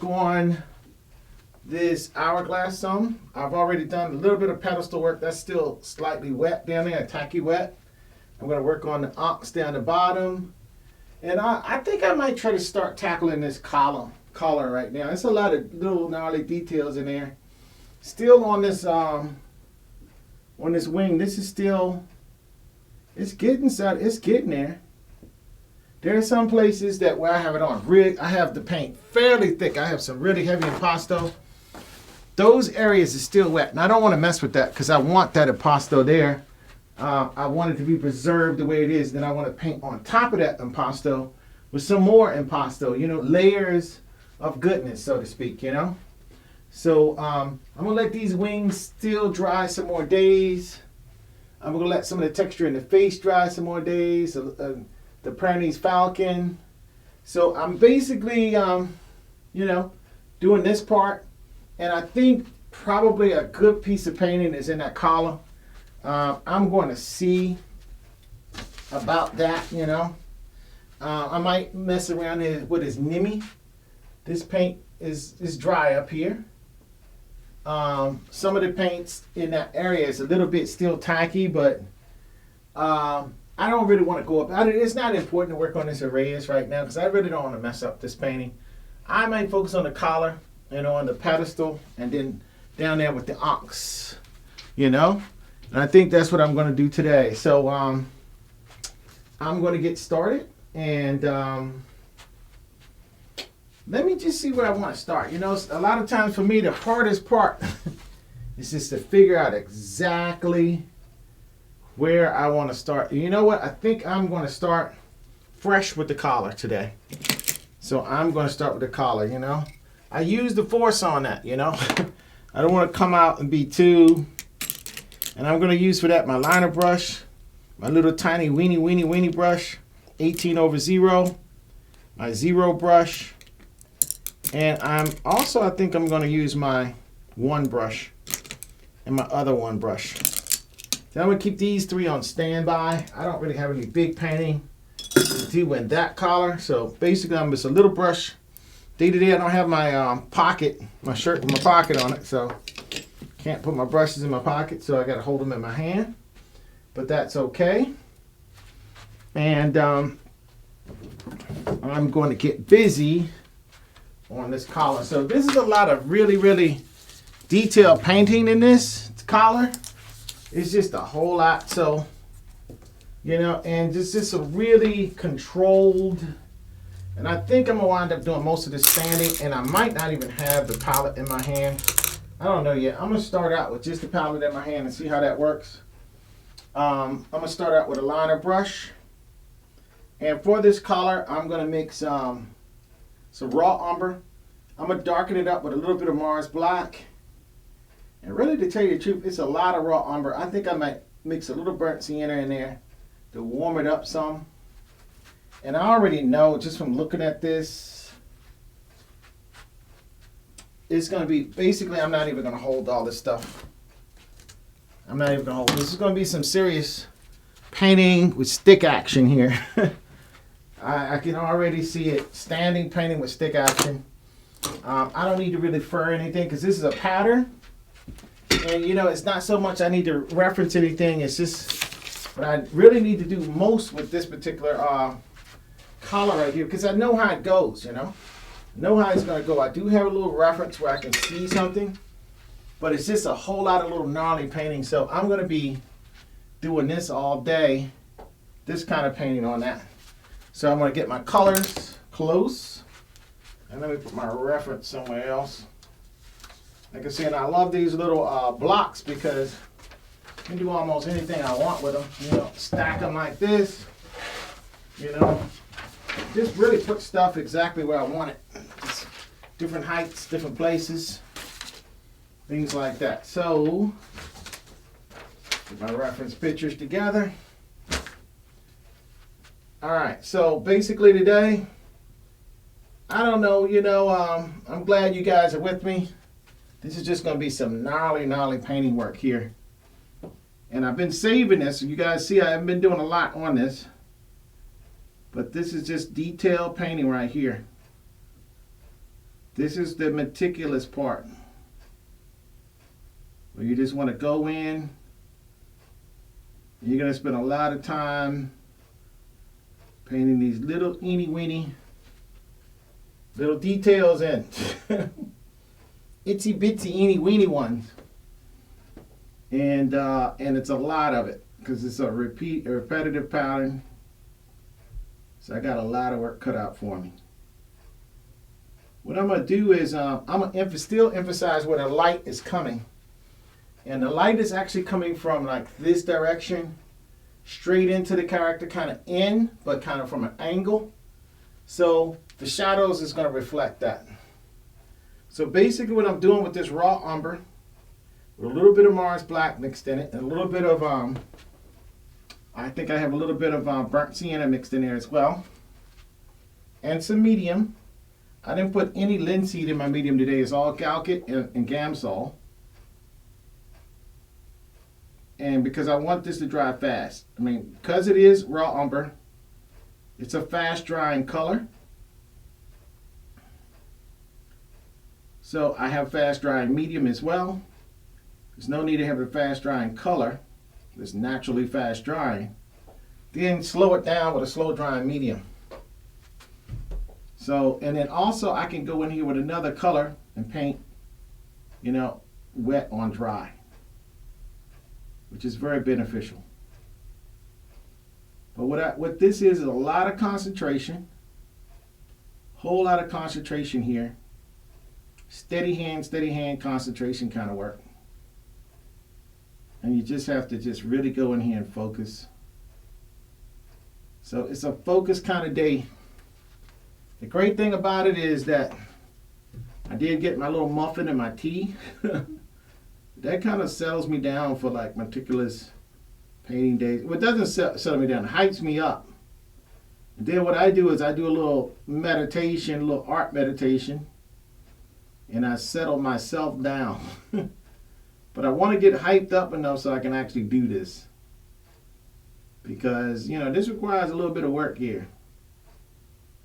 work on this hourglass some. I've already done a little bit of pedestal work. That's still slightly wet down there, tacky wet. I'm going to work on the ox down the bottom. And I think I might try to start tackling this collar right now. There's a lot of little gnarly details in there. Still on this wing, this is still, it's getting there. There are some places that where I have it on I have the paint fairly thick. I have some really heavy impasto. Those areas are still wet, and I don't want to mess with that because I want that impasto there. I want it to be preserved the way it is. Then I want to paint on top of that impasto with some more impasto, layers of goodness, so to speak, So I'm going to let these wings still dry some more days. I'm going to let some of the texture in the face dry some more days. The Pyrenees Falcon. So I'm basically, doing this part. And I think probably a good piece of painting is in that collar. I'm going to see about that, I might mess around with his Nimi. This paint is dry up here. Some of the paints in that area is a little bit still tacky, but I don't really want to go up. It's not important to work on this Arrayas right now because I really don't want to mess up this painting. I might focus on the collar and on the pedestal and then down there with the ox, And I think that's what I'm going to do today. So I'm going to get started and let me just see where I want to start. A lot of times for me, the hardest part is just to figure out exactly where I want to start. You know what? I think I'm going to start fresh with the collar today. So I'm going to start with the collar, I use the force on that, I don't want to come out and be too... And I'm going to use for that my liner brush, my little tiny weenie brush, 18/0, my 0 brush. And I think I'm going to use my 1 brush and my other 1 brush. Then I'm going to keep these 3 on standby. I don't really have any big painting to do in that collar. So basically I'm just a little brush. Day to day I don't have my my shirt with my pocket on it. So can't put my brushes in my pocket, so I got to hold them in my hand. But that's okay. And I'm going to get busy on this collar. So this is a lot of really, really detailed painting in this collar. It's just a whole lot. So, and just a really controlled. And I think I'm going to wind up doing most of this sanding, and I might not even have the palette in my hand. I don't know yet. I'm going to start out with just the palette in my hand and see how that works. I'm going to start out with a liner brush. And for this collar, I'm going to mix some raw umber. I'm going to darken it up with a little bit of Mars Black. And really, to tell you the truth, it's a lot of raw umber. I think I might mix a little burnt sienna in there to warm it up some. And I already know, just from looking at this, it's going to be, basically, I'm not even going to hold all this stuff. I'm not even going to hold. This is going to be some serious painting with stick action here. I can already see it. Standing painting with stick action. I don't need to really fur anything because this is a pattern. And, it's not so much I need to reference anything. It's just what I really need to do most with this particular collar right here because I know how it goes, know how it's going to go. I do have a little reference where I can see something, but it's just a whole lot of little gnarly painting. So I'm going to be doing this all day, this kind of painting on that. So I'm going to get my colors close, and let me put my reference somewhere else. Like I said, I love these little blocks because I can do almost anything I want with them. Stack them like this, Just really put stuff exactly where I want it. Just different heights, different places, things like that. So, get my reference pictures together. All right, so basically today, I don't know, I'm glad you guys are with me. This is just going to be some gnarly painting work here. And I've been saving this. You guys see I haven't been doing a lot on this. But this is just detailed painting right here. This is the meticulous part, where you just want to go in. You're going to spend a lot of time painting these little eeny weeny little details in. Itsy bitsy eeny weeny ones. And it's a lot of it because it's a repetitive pattern. So I got a lot of work cut out for me. What I'm going to do is I'm going to still emphasize where the light is coming. And the light is actually coming from like this direction, straight into the character, kind of in, but kind of from an angle. So the shadows is going to reflect that. So basically what I'm doing with this raw umber, with a little bit of Mars Black mixed in it, and a little bit of, I think I have a little bit of burnt sienna mixed in there as well. And some medium. I didn't put any linseed in my medium today. It's all Galkit and Gamsol. And because I want this to dry fast. I mean, because it is raw umber, it's a fast drying color. So I have fast drying medium as well. There's no need to have a fast drying color. It's naturally fast drying. Then slow it down with a slow drying medium. So, and then also I can go in here with another color and paint, you know, wet on dry, which is very beneficial. But what this is a lot of concentration, whole lot of concentration here. Steady hand concentration kind of work. And you just have to just really go in here and focus. So it's a focus kind of day. The great thing about it is that I did get my little muffin and my tea. That kind of settles me down for like meticulous painting days. Well, it doesn't settle me down, it hypes me up. And then what I do is I do a little meditation, a little art meditation, and I settle myself down. But I want to get hyped up enough so I can actually do this. Because, you know, this requires a little bit of work here.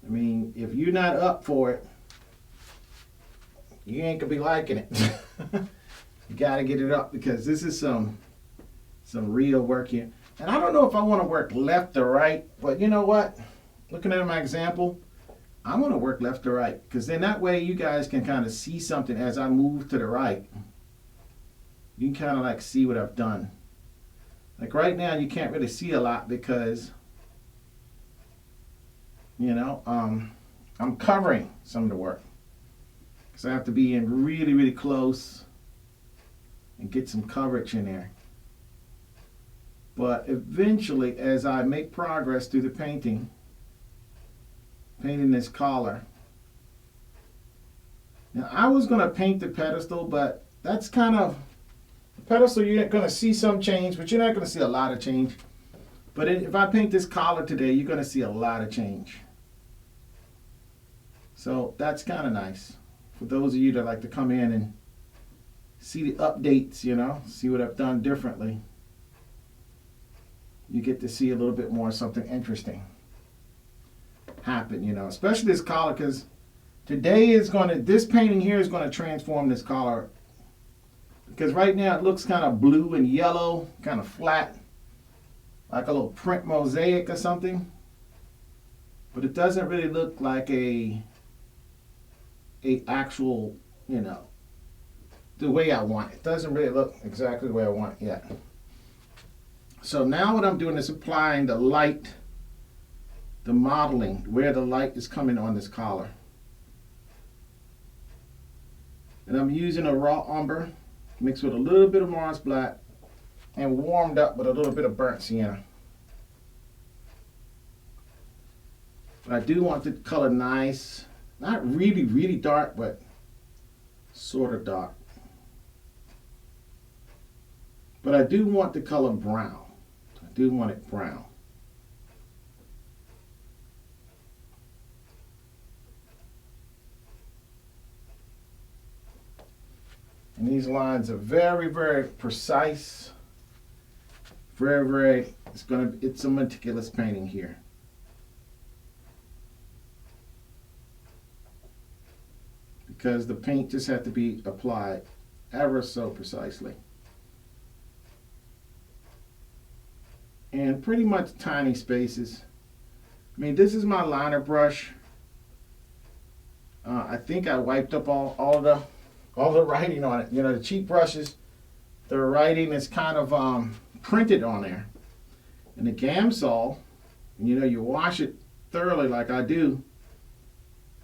I mean, if you're not up for it, you ain't gonna be liking it. You gotta get it up because this is some real work here. And I don't know if I want to work left or right, but you know what? Looking at my example, I'm gonna work left or right because then that way you guys can kind of see something as I move to the right. You can kind of like see what I've done. Like right now, you can't really see a lot because, you know, I'm covering some of the work. So I have to be in really, really close and get some coverage in there. But eventually, as I make progress through the painting this collar. Now I was gonna paint the pedestal, but that's kind of, the pedestal you're gonna see some change, but you're not gonna see a lot of change. But if I paint this collar today, you're gonna see a lot of change. So that's kind of nice for those of you that like to come in and see the updates, you know, see what I've done differently. You get to see a little bit more something interesting happen, you know, especially this collar, because today this painting here is going to transform this collar, because right now it looks kind of blue and yellow, kind of flat, like a little print mosaic or something, but it doesn't really look like a actual, you know, the way I want it. It doesn't really look exactly the way I want it yet. So now what I'm doing is applying the light, the modeling, where the light is coming on this collar. And I'm using a raw umber mixed with a little bit of Mars Black and warmed up with a little bit of burnt sienna. But I do want the color nice, not really, really dark, but sort of dark. But I do want the color brown. I do want it brown. And these lines are very, very precise. Very, very, it's a meticulous painting here. because the paint just had to be applied ever so precisely. And pretty much tiny spaces. I mean, this is my liner brush. I think I wiped up all the writing on it. You know, the cheap brushes, the writing is kind of printed on there. And the Gamsol, you know, you wash it thoroughly like I do.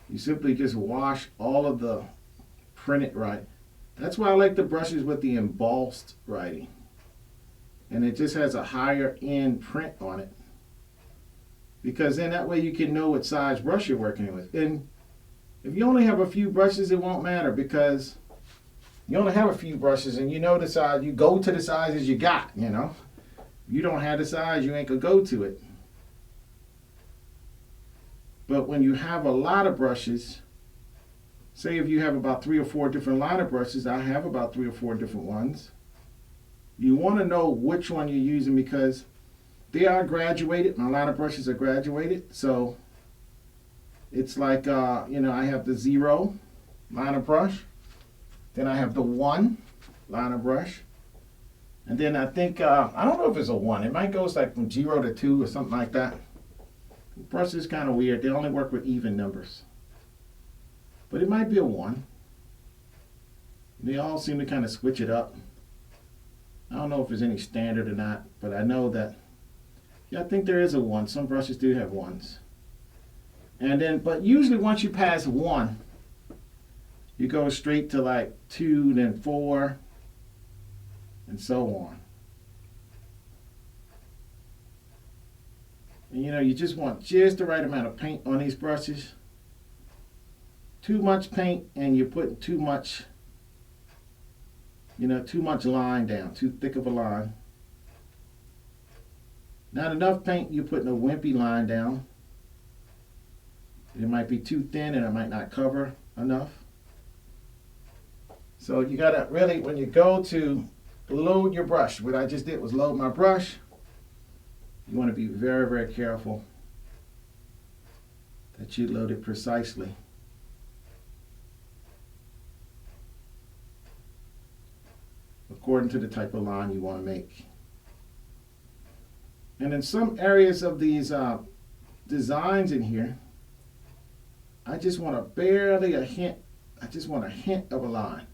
You simply just wash all of the printed writing. That's why I like the brushes with the embossed writing. And it just has a higher end print on it. Because then that way you can know what size brush you're working with. And if you only have a few brushes, it won't matter, because you only have a few brushes and you know the size. You go to the sizes you got, you know. If you don't have the size, you ain't gonna go to it. But when you have a lot of brushes, say if you have about 3 or 4 different liner brushes, I have about 3 or 4 different ones. You want to know which one you're using, because they are graduated. My liner brushes are graduated. So it's like, you know, I have the 0 liner brush. Then I have the 1 liner brush. And then I think, I don't know if it's a 1. It might go like from 0 to 2 or something like that. The brush is kind of weird. They only work with even numbers. But it might be a 1. They all seem to kind of switch it up. I don't know if there's any standard or not, but I know that, yeah, I think there is a 1. Some brushes do have 1s. And then, but usually once you pass 1, you go straight to like 2, then 4, and so on. And you know, you just want just the right amount of paint on these brushes. Too much paint and you're putting too much, you know, too much line down, too thick of a line. Not enough paint, you're putting a wimpy line down. It might be too thin and it might not cover enough. So you gotta really, when you go to load your brush, what I just did was load my brush. You want to be very, very careful that you load it precisely. According to the type of line you want to make. And in some areas of these designs in here, I just want a hint of a line.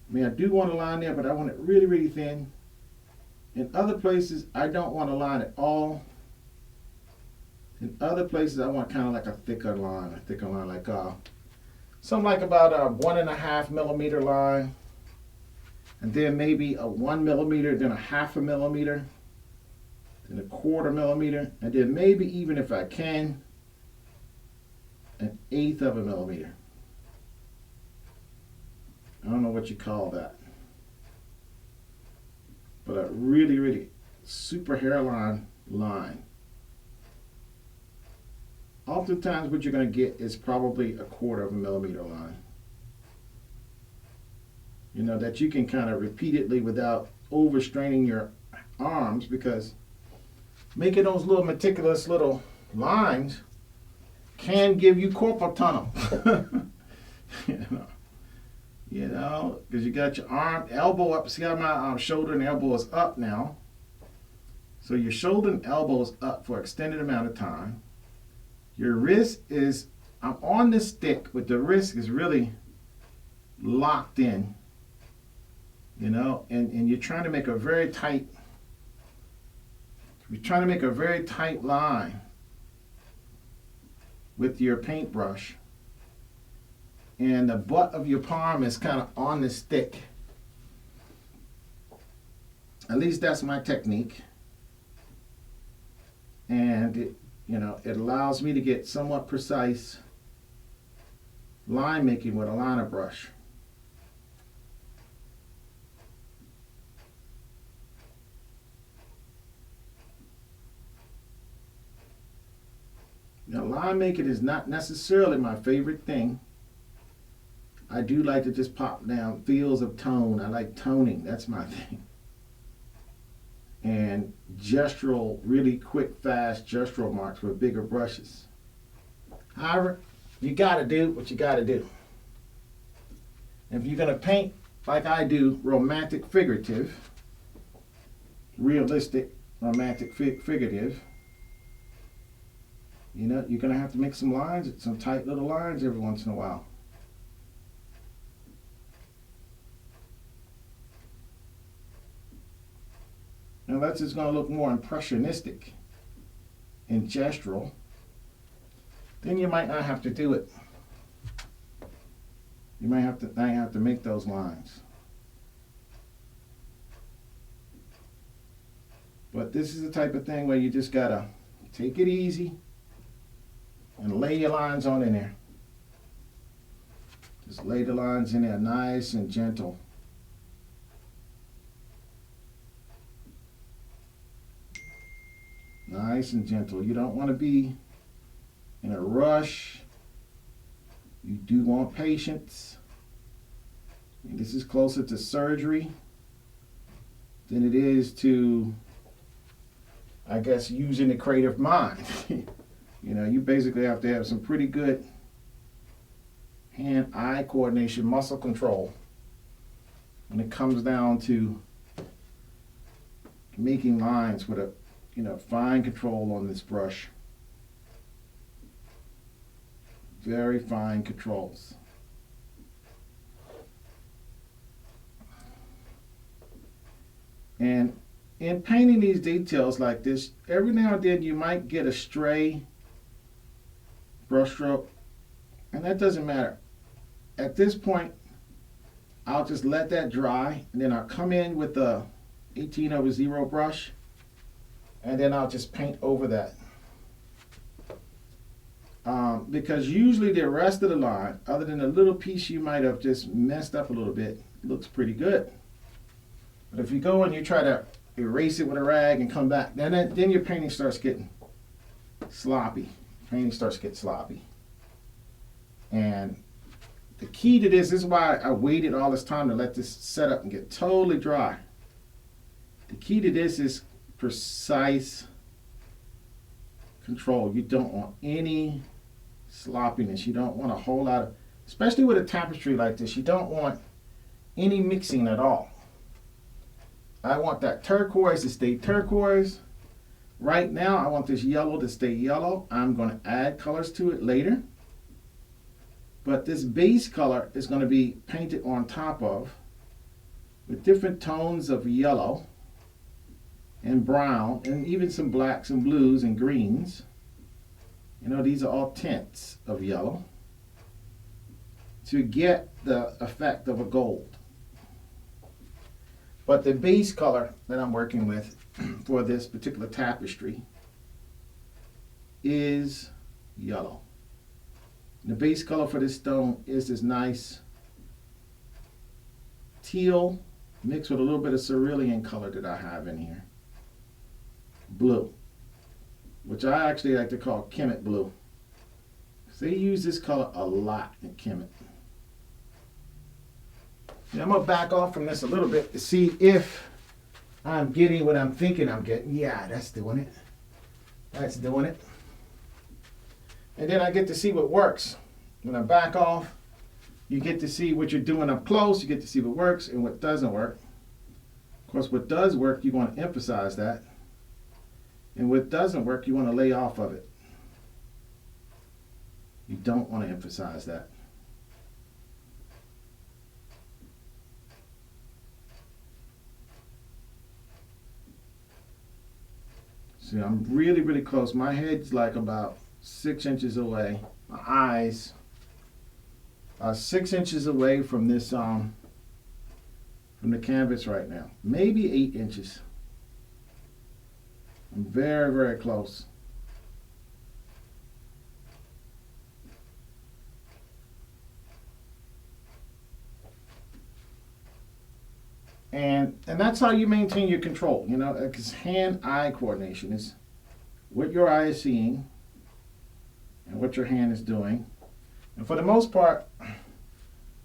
I mean, I do want a line there, but I want it really, really thin. In other places, I don't want a line at all. In other places, I want kind of like a thicker line like something like about a 1.5 millimeter line. And then maybe a 1 millimeter, then a 0.5 millimeter, then a 1/4 millimeter, and then maybe even if I can, 1/8 of a millimeter. I don't know what you call that. But a really, really super hairline line. Oftentimes what you're going to get is probably a 1/4 of a millimeter line. You know, that you can kind of repeatedly without overstraining your arms, because making those little meticulous little lines can give you carpal tunnel. You know, because you got your arm, elbow up. See how my shoulder and elbow is up now. So your shoulder and elbow is up for an extended amount of time. Your wrist is, I'm on this stick, but the wrist is really locked in. You know, and you're trying to make a very tight, line with your paintbrush. And the butt of your palm is kind of on the stick. At least that's my technique. And it, you know, it allows me to get somewhat precise line making with a liner brush. Now, line making is not necessarily my favorite thing. I do like to just pop down fields of tone. I like toning. That's my thing. And gestural, really quick, fast gestural marks with bigger brushes. However, you got to do what you got to do. If you're gonna paint like I do, romantic figurative, realistic romantic figurative, you know, you're gonna have to make some lines, some tight little lines every once in a while. Unless it's gonna look more impressionistic and gestural, then you might not have to do it. You might have to make those lines. But this is the type of thing where you just gotta take it easy and lay your lines on in there. Just lay the lines in there nice and gentle. Nice and gentle. You don't want to be in a rush. You do want patience. And this is closer to surgery than it is to, I guess, using the creative mind. You know, you basically have to have some pretty good hand-eye coordination, muscle control when it comes down to making lines with a, you know, fine control on this brush. Very fine controls. And in painting these details like this, every now and then you might get a stray brush stroke, and that doesn't matter. At this point, I'll just let that dry, and then I'll come in with the 18/0 brush, and then I'll just paint over that. Because usually the rest of the line, other than a little piece you might have just messed up a little bit, looks pretty good. But if you go and you try to erase it with a rag and come back, then your painting starts getting sloppy. Painting starts to get sloppy. And the key to this is why I waited all this time to let this set up and get totally dry. The key to this is precise control. You don't want any sloppiness. You don't want a whole lot of, especially with a tapestry like this, you don't want any mixing at all. I want that turquoise to stay turquoise. Right now, I want this yellow to stay yellow. I'm going to add colors to it later. But this base color is going to be painted on top of with different tones of yellow and brown and even some blacks and blues and greens. You know, these are all tints of yellow to get the effect of a gold. But the base color that I'm working with for this particular tapestry is yellow. The base color for this stone is this nice teal mixed with a little bit of cerulean color that I have in here. Blue, which I actually like to call Kemet blue. They use this color a lot in Kemet. Now I'm going to back off from this a little bit to see if I'm getting what I'm thinking I'm getting. Yeah, that's doing it. That's doing it. And then I get to see what works. When I back off, you get to see what you're doing up close. You get to see what works and what doesn't work. Of course, what does work, you want to emphasize that. And what doesn't work, you want to lay off of it. You don't want to emphasize that. See, I'm really, really close. My head's like about 6 inches away. My eyes are 6 inches away from this, from the canvas right now. Maybe 8 inches. I'm very, very close. And that's how you maintain your control, you know, because hand-eye coordination is what your eye is seeing and what your hand is doing. And for the most part,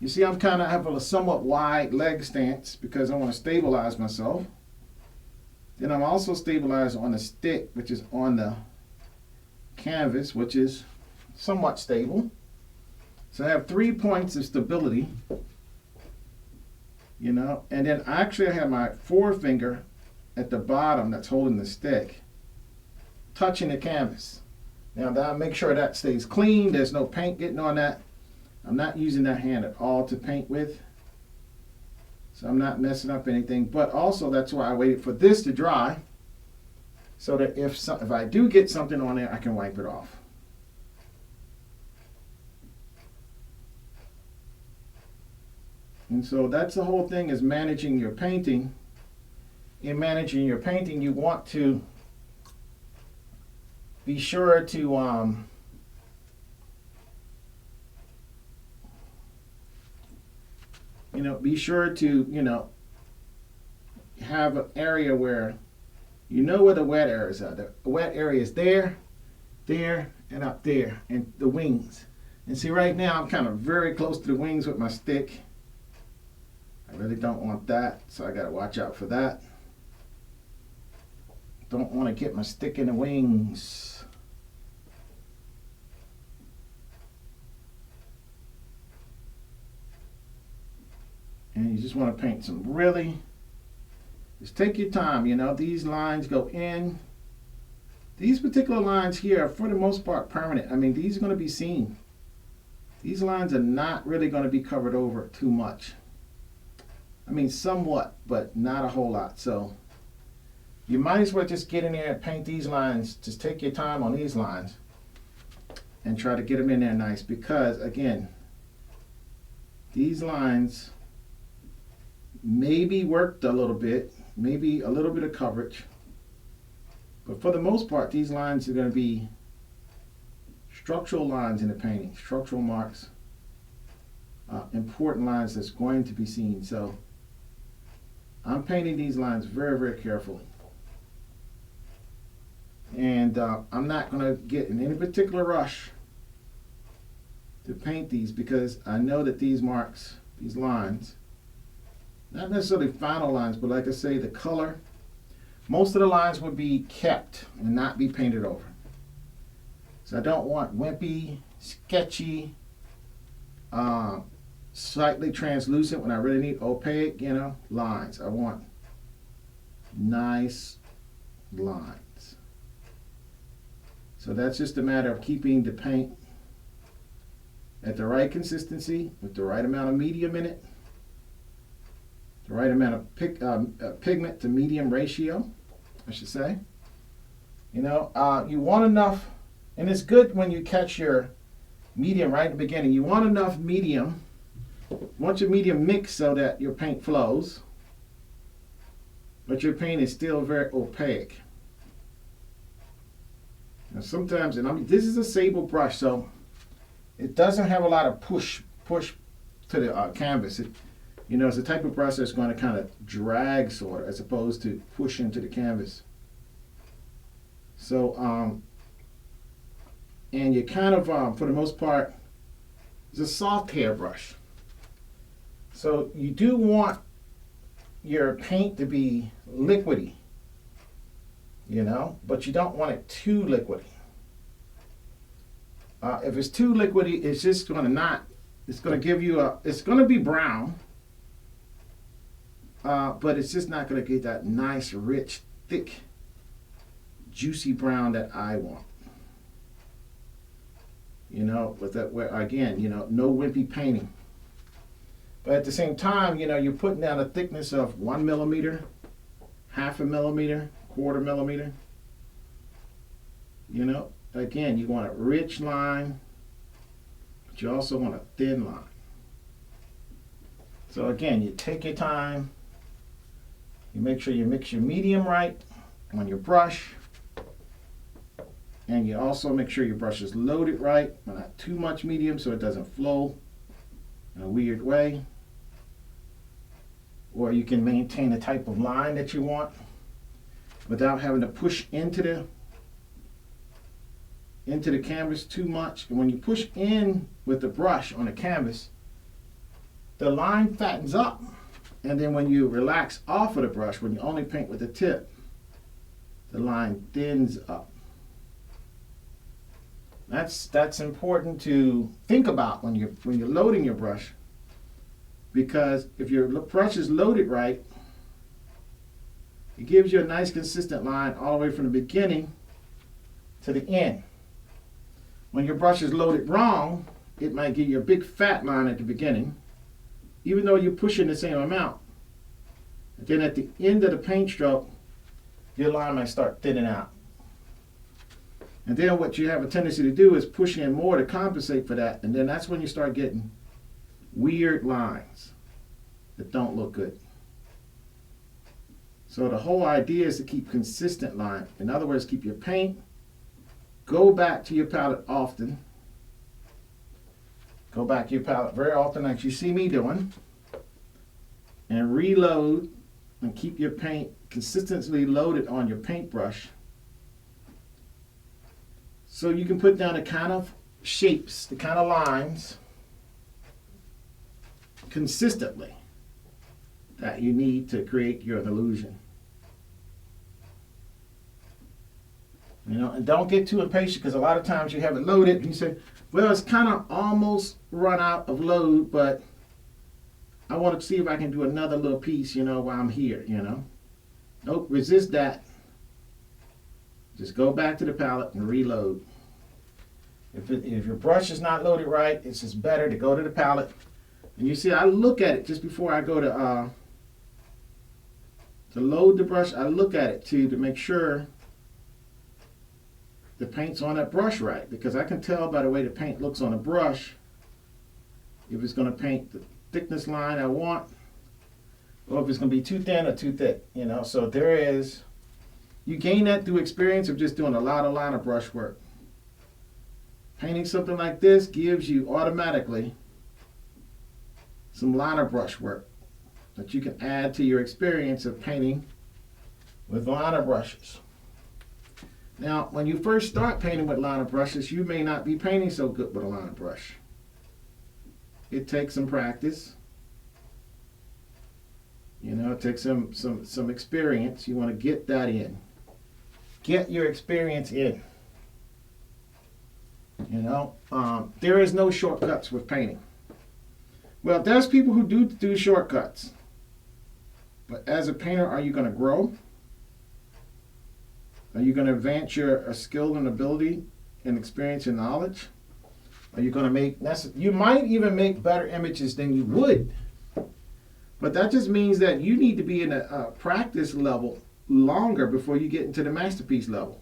you see I'm kind of have a somewhat wide leg stance because I want to stabilize myself. Then I'm also stabilized on the stick, which is on the canvas, which is somewhat stable. So I have 3 points of stability you know. And then actually I have my forefinger at the bottom that's holding the stick, touching the canvas. Now that make sure that stays clean. There's no paint getting on that. I'm not using that hand at all to paint with, so I'm not messing up anything. But also that's why I waited for this to dry, so that if I do get something on there, I can wipe it off. And so that's the whole thing, is managing your painting. In managing your painting, you want to be sure to be sure to have an area where where the wet areas are. The wet area is there, there, and up there, and the wings. And see, right now I'm kind of very close to the wings with my stick. I really don't want that, so I got to watch out for that. Don't want to get my stick in the wings. And you just want to paint some really, just take your time, these lines go in. These particular lines here are for the most part permanent. I mean, these are going to be seen. These lines are not really going to be covered over too much. I mean, somewhat, but not a whole lot. So you might as well just get in there and paint these lines. Just take your time on these lines and try to get them in there nice, because again, these lines maybe worked a little bit, maybe a little bit of coverage, but for the most part, these lines are going to be structural lines in the painting, structural marks, important lines that's going to be seen. So I'm painting these lines very, very carefully. And I'm not going to get in any particular rush to paint these, because I know that these marks, these lines, not necessarily final lines, but like I say, the color, most of the lines would be kept and not be painted over. So I don't want wimpy, sketchy, slightly translucent when I really need opaque, lines. I want nice lines. So that's just a matter of keeping the paint at the right consistency, with the right amount of medium in it, the right amount of pigment to medium ratio, I should say. You want enough, and it's good when you catch your medium right at the beginning. You want enough medium. Want your medium mixed so that your paint flows, but your paint is still very opaque. Now sometimes, and this is a sable brush, so it doesn't have a lot of push to the canvas. It's a type of brush that's going to kind of drag sort of, as opposed to push into the canvas. So, and you kind of, for the most part, it's a soft hair brush. So you do want your paint to be liquidy, but you don't want it too liquidy. If it's too liquidy, it's just going to it's going to give you it's going to be brown, but it's just not going to get that nice, rich, thick, juicy brown that I want. With that, where again, no wimpy painting. But at the same time, you're putting down a thickness of 1 millimeter, half a millimeter, quarter millimeter. Again, you want a rich line, but you also want a thin line. So again, you take your time, you make sure you mix your medium right on your brush, and you also make sure your brush is loaded right, but not too much medium so it doesn't flow in a weird way. Or you can maintain the type of line that you want without having to push into the canvas too much. And when you push in with the brush on the canvas, the line fattens up. And then when you relax off of the brush, when you only paint with the tip, the line thins up. That's important to think about when you're loading your brush, because if your brush is loaded right, it gives you a nice consistent line all the way from the beginning to the end. When your brush is loaded wrong, it might give you a big fat line at the beginning, even though you're pushing the same amount. And then at the end of the paint stroke, your line might start thinning out. And then what you have a tendency to do is push in more to compensate for that, and then that's when you start getting weird lines that don't look good. So the whole idea is to keep consistent line. In other words, keep your paint, go back to your palette often. Go back to your palette very often, like you see me doing, and reload and keep your paint consistently loaded on your paintbrush, so you can put down the kind of shapes, the kind of lines consistently that you need to create your illusion. You know, and don't get too impatient, because a lot of times you have it loaded and you say, well, it's kind of almost run out of load, but I want to see if I can do another little piece, you know, while I'm here, you know. Nope, resist that. Just go back to the palette and reload. If your brush is not loaded right, it's just better to go to the palette. And you see, I look at it just before I go to load the brush. I look at it too to make sure the paint's on that brush right, because I can tell by the way the paint looks on a brush if it's going to paint the thickness line I want, or if it's going to be too thin or too thick, you know. So you gain that through experience of just doing a lot of liner brush work. Painting something like this gives you automatically some liner brush work that you can add to your experience of painting with liner brushes. Now, when you first start painting with liner brushes, you may not be painting so good with a liner brush. It takes some practice. You know, it takes some experience. You want to get that in. Get your experience in. You know, there is no shortcuts with painting. Well, there's people who do shortcuts. But as a painter, are you going to grow? Are you going to advance your skill and ability and experience and knowledge? Are you going to you might even make better images than you would. But that just means that you need to be in a practice level longer before you get into the masterpiece level.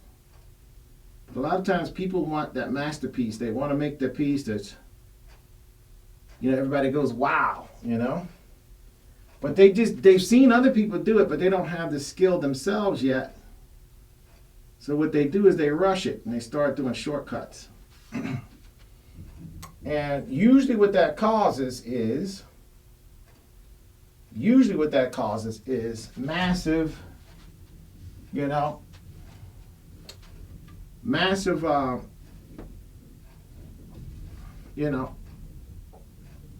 But a lot of times people want that masterpiece. They want to make the piece that's, you know, everybody goes, wow, you know. But they've seen other people do it, but they don't have the skill themselves yet. So what they do is they rush it and they start doing shortcuts. And usually what that causes is massive, you know,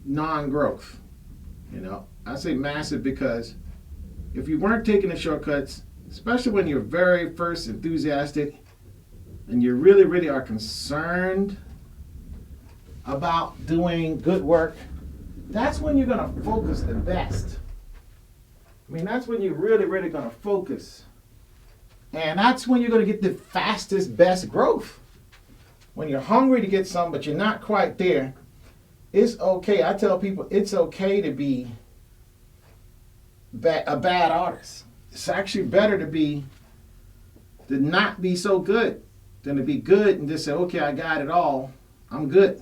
non-growth. You know, I say massive because if you weren't taking the shortcuts, especially when you're very first enthusiastic and you really, really are concerned about doing good work, that's when you're going to focus the best. I mean, that's when you're really, really going to focus. And that's when you're going to get the fastest, best growth. When you're hungry to get some, but you're not quite there, it's okay. I tell people it's okay to be a bad artist. It's actually better to not be so good than to be good and just say, okay, I got it all. I'm good.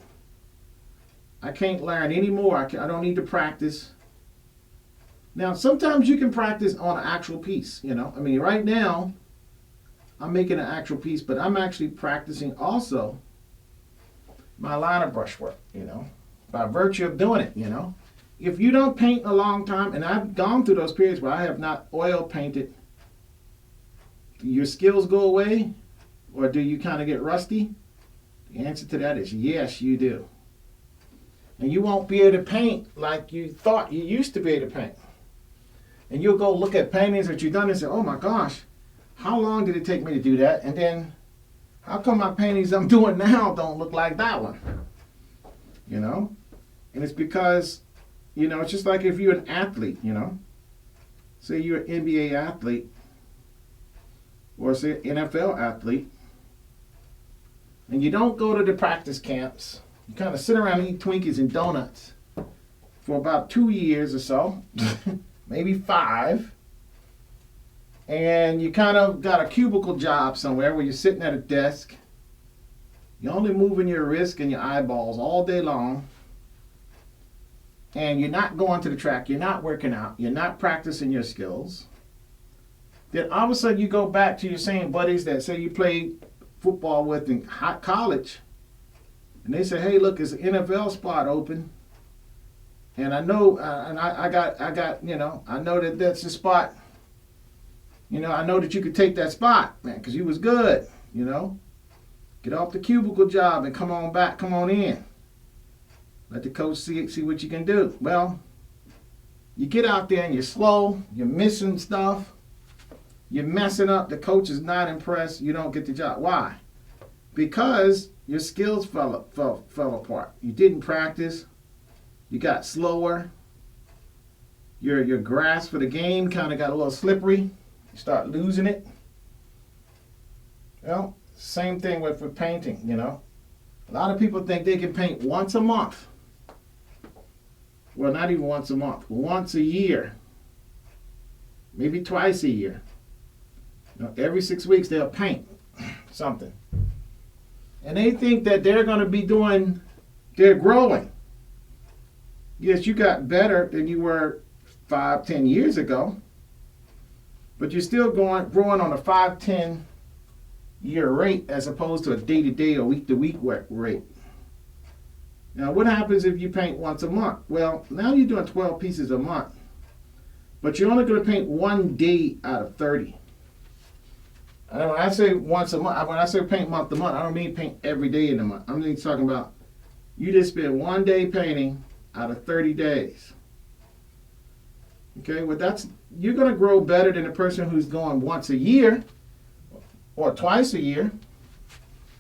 I can't learn anymore. I don't need to practice. Now, sometimes you can practice on an actual piece, you know. I mean, right now, I'm making an actual piece, but I'm actually practicing also my liner brush work, you know, by virtue of doing it, you know. If you don't paint in a long time, and I've gone through those periods where I have not oil painted, do your skills go away, or do you kind of get rusty? The answer to that is yes, you do. And you won't be able to paint like you thought you used to be able to paint. And you'll go look at paintings that you've done and say, oh my gosh, how long did it take me to do that? And then, how come my paintings I'm doing now don't look like that one? You know? And it's because it's just like if you're an athlete, say you're an NBA athlete or say an NFL athlete, and you don't go to the practice camps. You kind of sit around and eat Twinkies and donuts for about 2 years or so, maybe 5. And you kind of got a cubicle job somewhere where you're sitting at a desk. You're only moving your wrist and your eyeballs all day long. And you're not going to the track. You're not working out. You're not practicing your skills. Then all of a sudden you go back to your same buddies that say you played football with in college. And they say, hey, look, it's an NFL spot open. And I know, I got, I know that that's the spot. I know that you could take that spot, man, because you was good, Get off the cubicle job and come on in. Let the coach see what you can do. Well, you get out there and you're slow, you're missing stuff, you're messing up, the coach is not impressed, you don't get the job. Why? Because your skills fell apart. You didn't practice, you got slower, your grasp for the game kind of got a little slippery. You start losing it. Well, same thing with painting, A lot of people think they can paint once a month. Well, not even once a month. Once a year. Maybe twice a year. Every 6 weeks they'll paint something. And they think that they're going to be they're growing. Yes, you got better than you were 5-10 years ago. But you're still growing on a 5-10 year rate as opposed to a day-to-day or week-to-week rate. Now, what happens if you paint once a month? Well, now you're doing 12 pieces a month, but you're only going to paint 1 day out of 30. And when I say once a month, when I say paint month to month, I don't mean paint every day in the month. I'm just talking about you just spend 1 day painting out of 30 days. Okay, well you're going to grow better than a person who's going once a year or twice a year,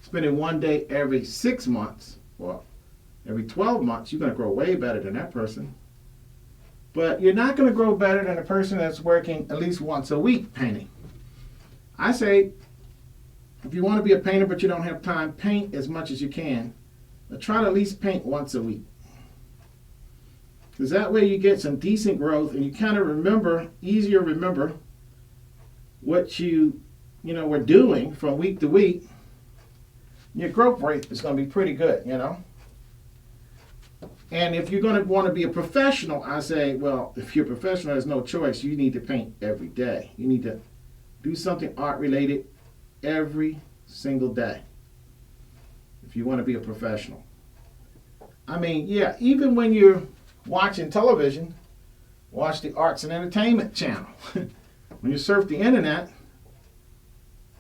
spending 1 day every 6 months or every 12 months. You're going to grow way better than that person. But you're not going to grow better than a person that's working at least once a week painting. I say, if you want to be a painter but you don't have time, paint as much as you can. But try to at least paint once a week. Because that way you get some decent growth and you kind of easier remember what you were doing from week to week. Your growth rate is going to be pretty good, And if you're going to want to be a professional, I say, well, if you're a professional, there's no choice. You need to paint every day. You need to do something art related every single day if you want to be a professional. I mean, yeah, even when you're watching television, watch the Arts and Entertainment channel. When you surf the internet,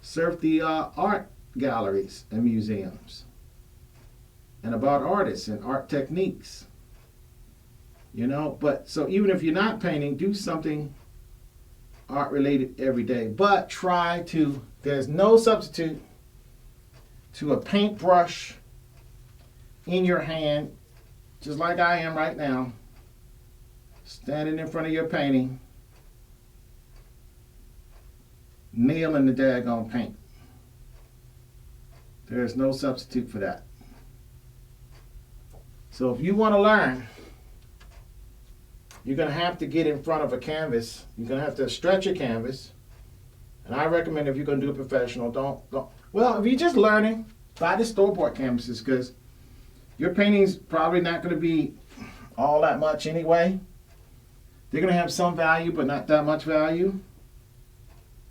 surf the art galleries and museums and about artists and art techniques. But so even if you're not painting, do something art related every day. But there's no substitute to a paintbrush in your hand, just like I am right now, standing in front of your painting, nailing the daggone paint. There's no substitute for that. So if you want to learn, you're going to have to get in front of a canvas. You're going to have to stretch your canvas. And I recommend if you're going to do it professional, don't. Well, if you're just learning, buy the store-bought canvases because your painting's probably not going to be all that much anyway. They're going to have some value, but not that much value.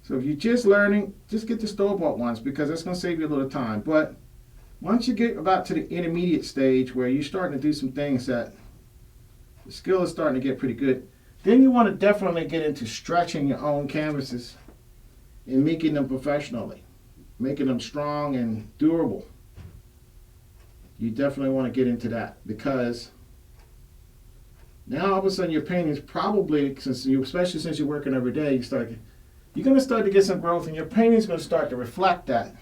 So if you're just learning, just get the store-bought ones because that's going to save you a little time. But once you get about to the intermediate stage where you're starting to do some things that the skill is starting to get pretty good, then you want to definitely get into stretching your own canvases and making them professionally, making them strong and durable. You definitely want to get into that because now all of a sudden your painting's probably, especially since you're working every day, you're going to start to get some growth and your painting's going to start to reflect that.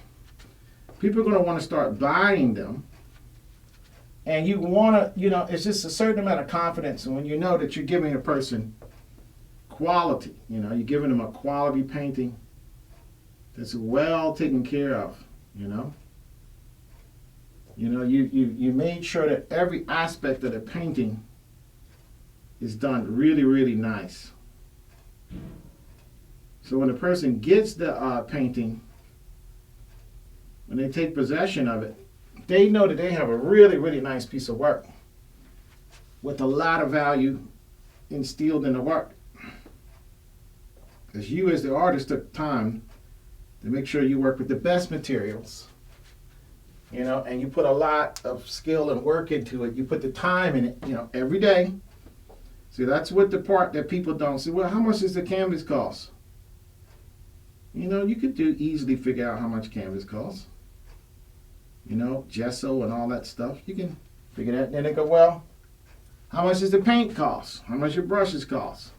People are going to want to start buying them And you want to, it's just a certain amount of confidence when you know that you're giving a person quality. You're giving them a quality painting that's well taken care of. You made sure that every aspect of the painting is done really, really nice. So when a person gets the painting, when they take possession of it, they know that they have a really, really nice piece of work with a lot of value instilled in the work. Because you as the artist took time to make sure you work with the best materials, and you put a lot of skill and work into it. You put the time in it, every day. See, that's what the part that people don't see. Well, how much does the canvas cost? You could easily figure out how much canvas costs. Gesso and all that stuff. You can figure that. And then they go, well, how much does the paint cost? How much your brushes cost?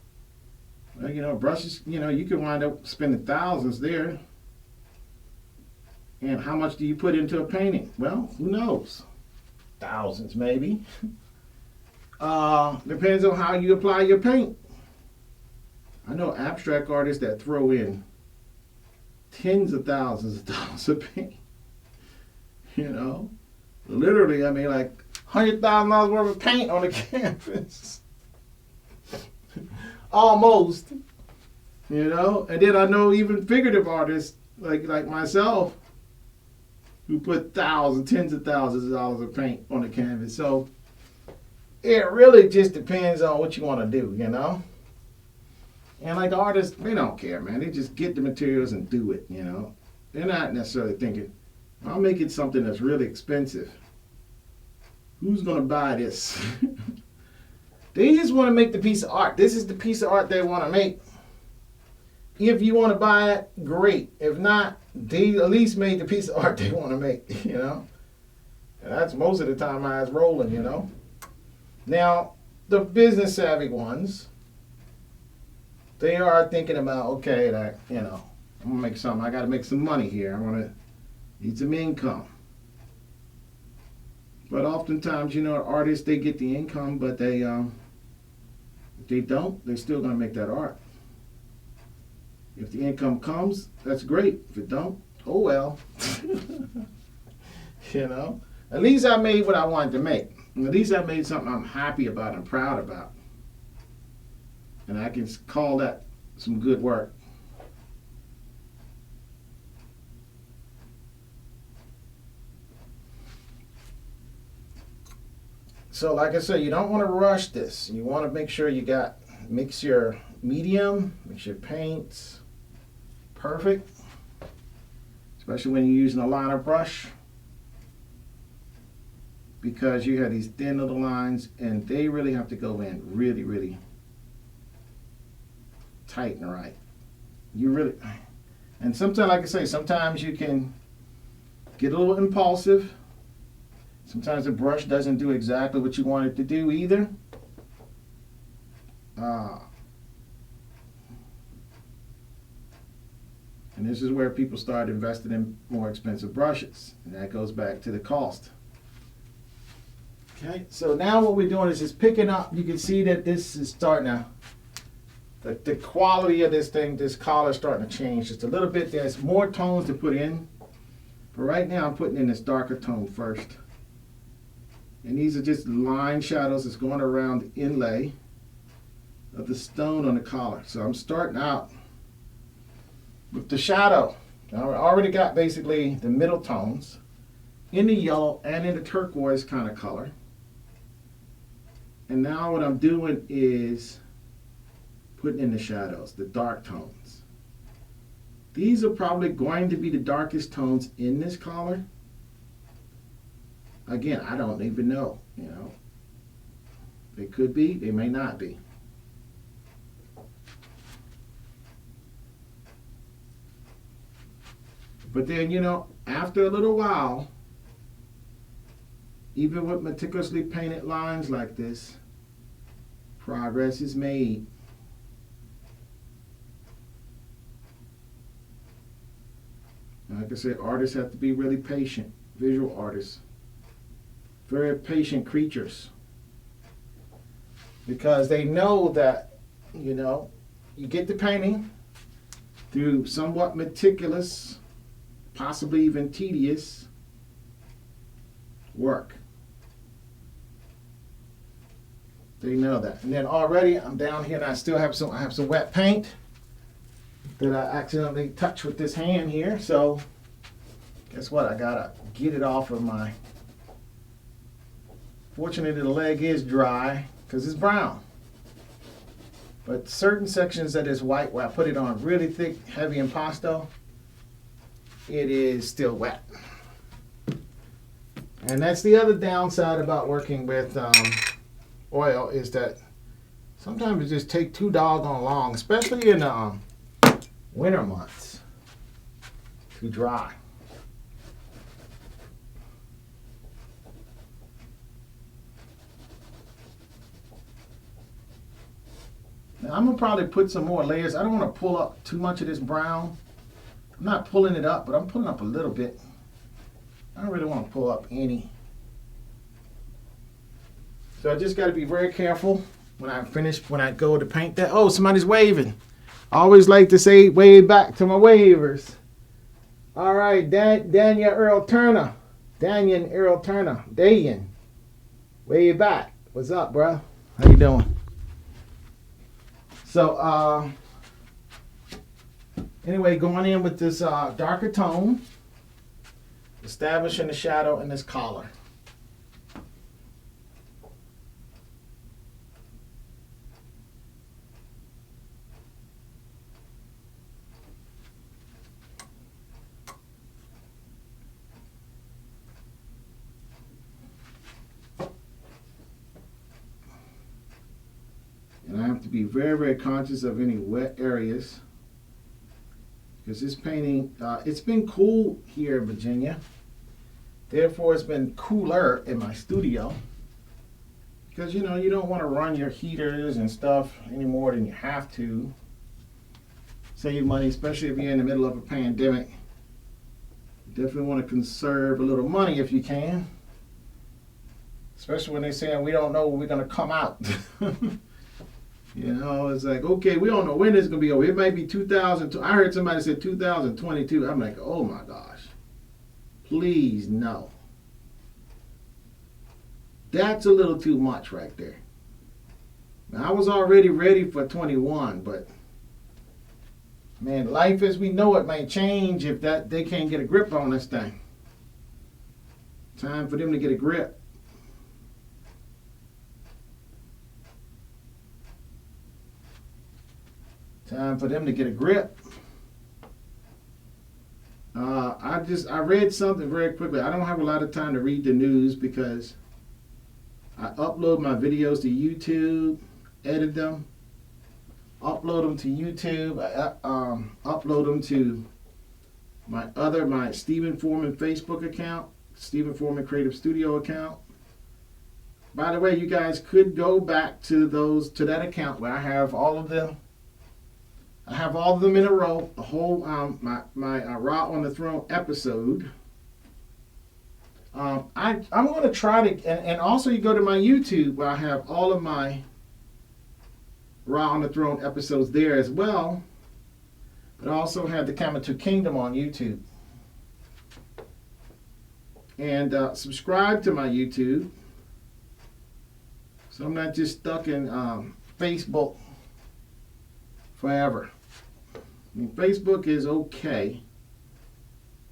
Well, brushes, you can wind up spending thousands there. And how much do you put into a painting? Well, who knows? Thousands, maybe. Depends on how you apply your paint. I know abstract artists that throw in tens of thousands of dollars of paint. Literally, like $100,000 worth of paint on the canvas. Almost. And then I know even figurative artists like myself who put tens of thousands of dollars of paint on the canvas. So it really just depends on what you want to do, And like the artists, they don't care, man. They just get the materials and do it, They're not necessarily thinking, I'll make it something that's really expensive. Who's going to buy this? They just want to make the piece of art. This is the piece of art they want to make. If you want to buy it, great. If not, they at least made the piece of art they want to make, And that's most of the time I was rolling, Now, the business savvy ones, they are thinking about, okay, that, I'm going to make something. I got to make some money here. I want to need some income. But oftentimes, artists, they get the income, but if they don't, they're still going to make that art. If the income comes, that's great. If it don't, oh well. At least I made what I wanted to make. At least I made something I'm happy about and proud about. And I can call that some good work. So like I said, you don't want to rush this. You want to make sure you mix your medium, mix your paints perfect, especially when you're using a liner brush, because you have these thin little lines and they really have to go in really, really tight and right. And sometimes, like I say, sometimes you can get a little impulsive. Sometimes the brush doesn't do exactly what you want it to do either. And this is where people start investing in more expensive brushes. And that goes back to the cost. Okay, so now what we're doing is just picking up. You can see that this is starting to, the quality of this thing, this collar is starting to change just a little bit. There's more tones to put in. But right now I'm putting in this darker tone first. And these are just line shadows that's going around the inlay of the stone on the collar. So I'm starting out with the shadow. Now I already got basically the middle tones in the yellow and in the turquoise kind of color. And now what I'm doing is putting in the shadows, the dark tones. These are probably going to be the darkest tones in this collar. Again, I don't even know, They could be, they may not be. But then, after a little while, even with meticulously painted lines like this, progress is made. Like I said, artists have to be really patient, visual artists. very patient creatures, because they know that, you know, you get the painting through somewhat meticulous, possibly even tedious work. They know that. And then already I'm down here and I still have some wet paint that I accidentally touched with this hand here. So guess what? I gotta get it off of my. Fortunately, the leg is dry because it's brown. But certain sections that is white, where I put it on really thick, heavy impasto, it is still wet. And that's the other downside about working with oil, is that sometimes it just takes too doggone long, especially in winter months, to dry. Now I'm gonna probably put some more layers. I don't want to pull up too much of this brown. I'm not pulling it up, but I'm pulling up a little bit. I don't really want to pull up any. So I just got to be very careful when I go to paint that. Oh, somebody's waving. I always like to say wave back to my wavers. All right, Daniel Earl Turner. Dayan. Wave back. What's up, bro? How you doing? So, anyway, going in with this darker tone, establishing the shadow in this collar. And I have to be very, very conscious of any wet areas, because this painting, it's been cool here in Virginia. Therefore, it's been cooler in my studio, because, you know, you don't want to run your heaters and stuff any more than you have to. Save money, especially if you're in the middle of a pandemic. You definitely want to conserve a little money if you can, especially when they're saying we don't know when we're going to come out. You know, it's like, okay, we don't know when it's going to be over. It might be 2000. I heard somebody say 2022. I'm like, oh my gosh. Please, no. That's a little too much right there. Now, I was already ready for 21, but man, life as we know it may change if they can't get a grip on this thing. Time for them to get a grip. Time for them to get a grip. I read something very quickly. I don't have a lot of time to read the news because I upload my videos to YouTube, edit them, upload them to YouTube, upload them to my Steve Foreman Facebook account, Steve Foreman Creative Studio account. By the way, you guys could go back to that account where I have all of them. I have all of them in a row. A whole my Raw on the Throne episode. I'm going to try to, and also you go to my YouTube where I have all of my Raw on the Throne episodes there as well. But I also have the Camera to Kingdom on YouTube. And subscribe to my YouTube, so I'm not just stuck in Facebook forever. I mean, Facebook is okay,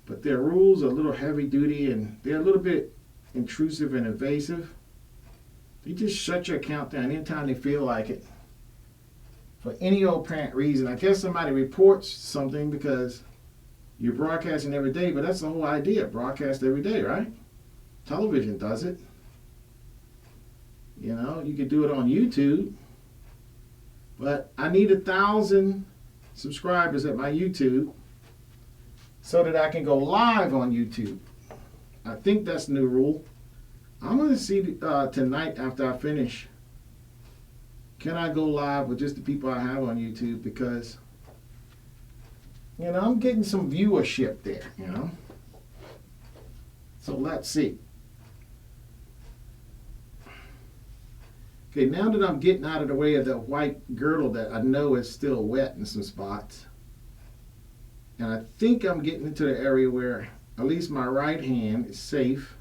but their rules are a little heavy duty and they're a little bit intrusive and invasive. They just shut your account down anytime they feel like it, for any old apparent reason. I guess somebody reports something because you're broadcasting every day, but that's the whole idea. Broadcast every day, right? Television does it. You know, you could do it on YouTube. But I need 1,000 subscribers at my YouTube so that I can go live on YouTube. I think that's the new rule. I'm going to see tonight after I finish, can I go live with just the people I have on YouTube, because, you know, I'm getting some viewership there, you know. So let's see. Okay, now that I'm getting out of the way of the white girdle that I know is still wet in some spots, and I think I'm getting into the area where at least my right hand is safe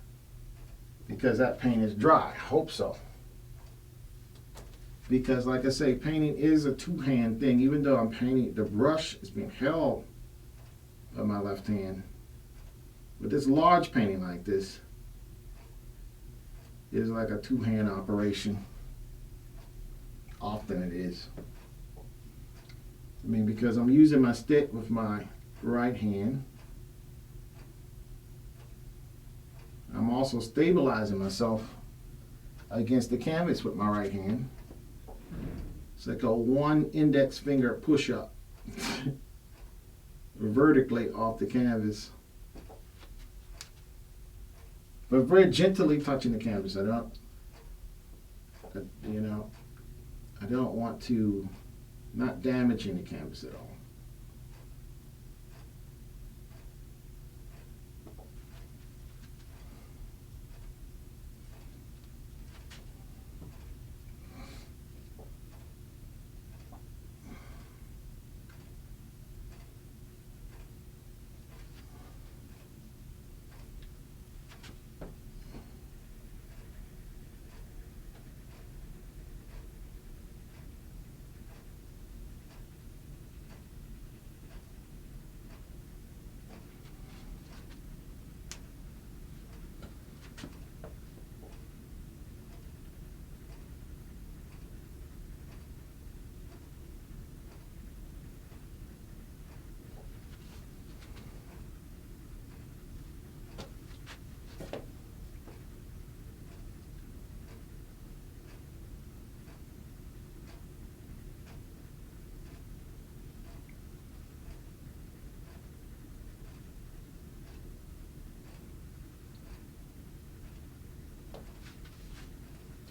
because that paint is dry. I hope so. Because like I say, painting is a two-hand thing. Even though I'm painting, the brush is being held by my left hand. But this large painting like this is like a two-hand operation. Often it is. I mean, because I'm using my stick with my right hand. I'm also stabilizing myself against the canvas with my right hand. It's like a one index finger push-up vertically off the canvas. But very gently touching the canvas. I don't want to not damaging the canvas at all.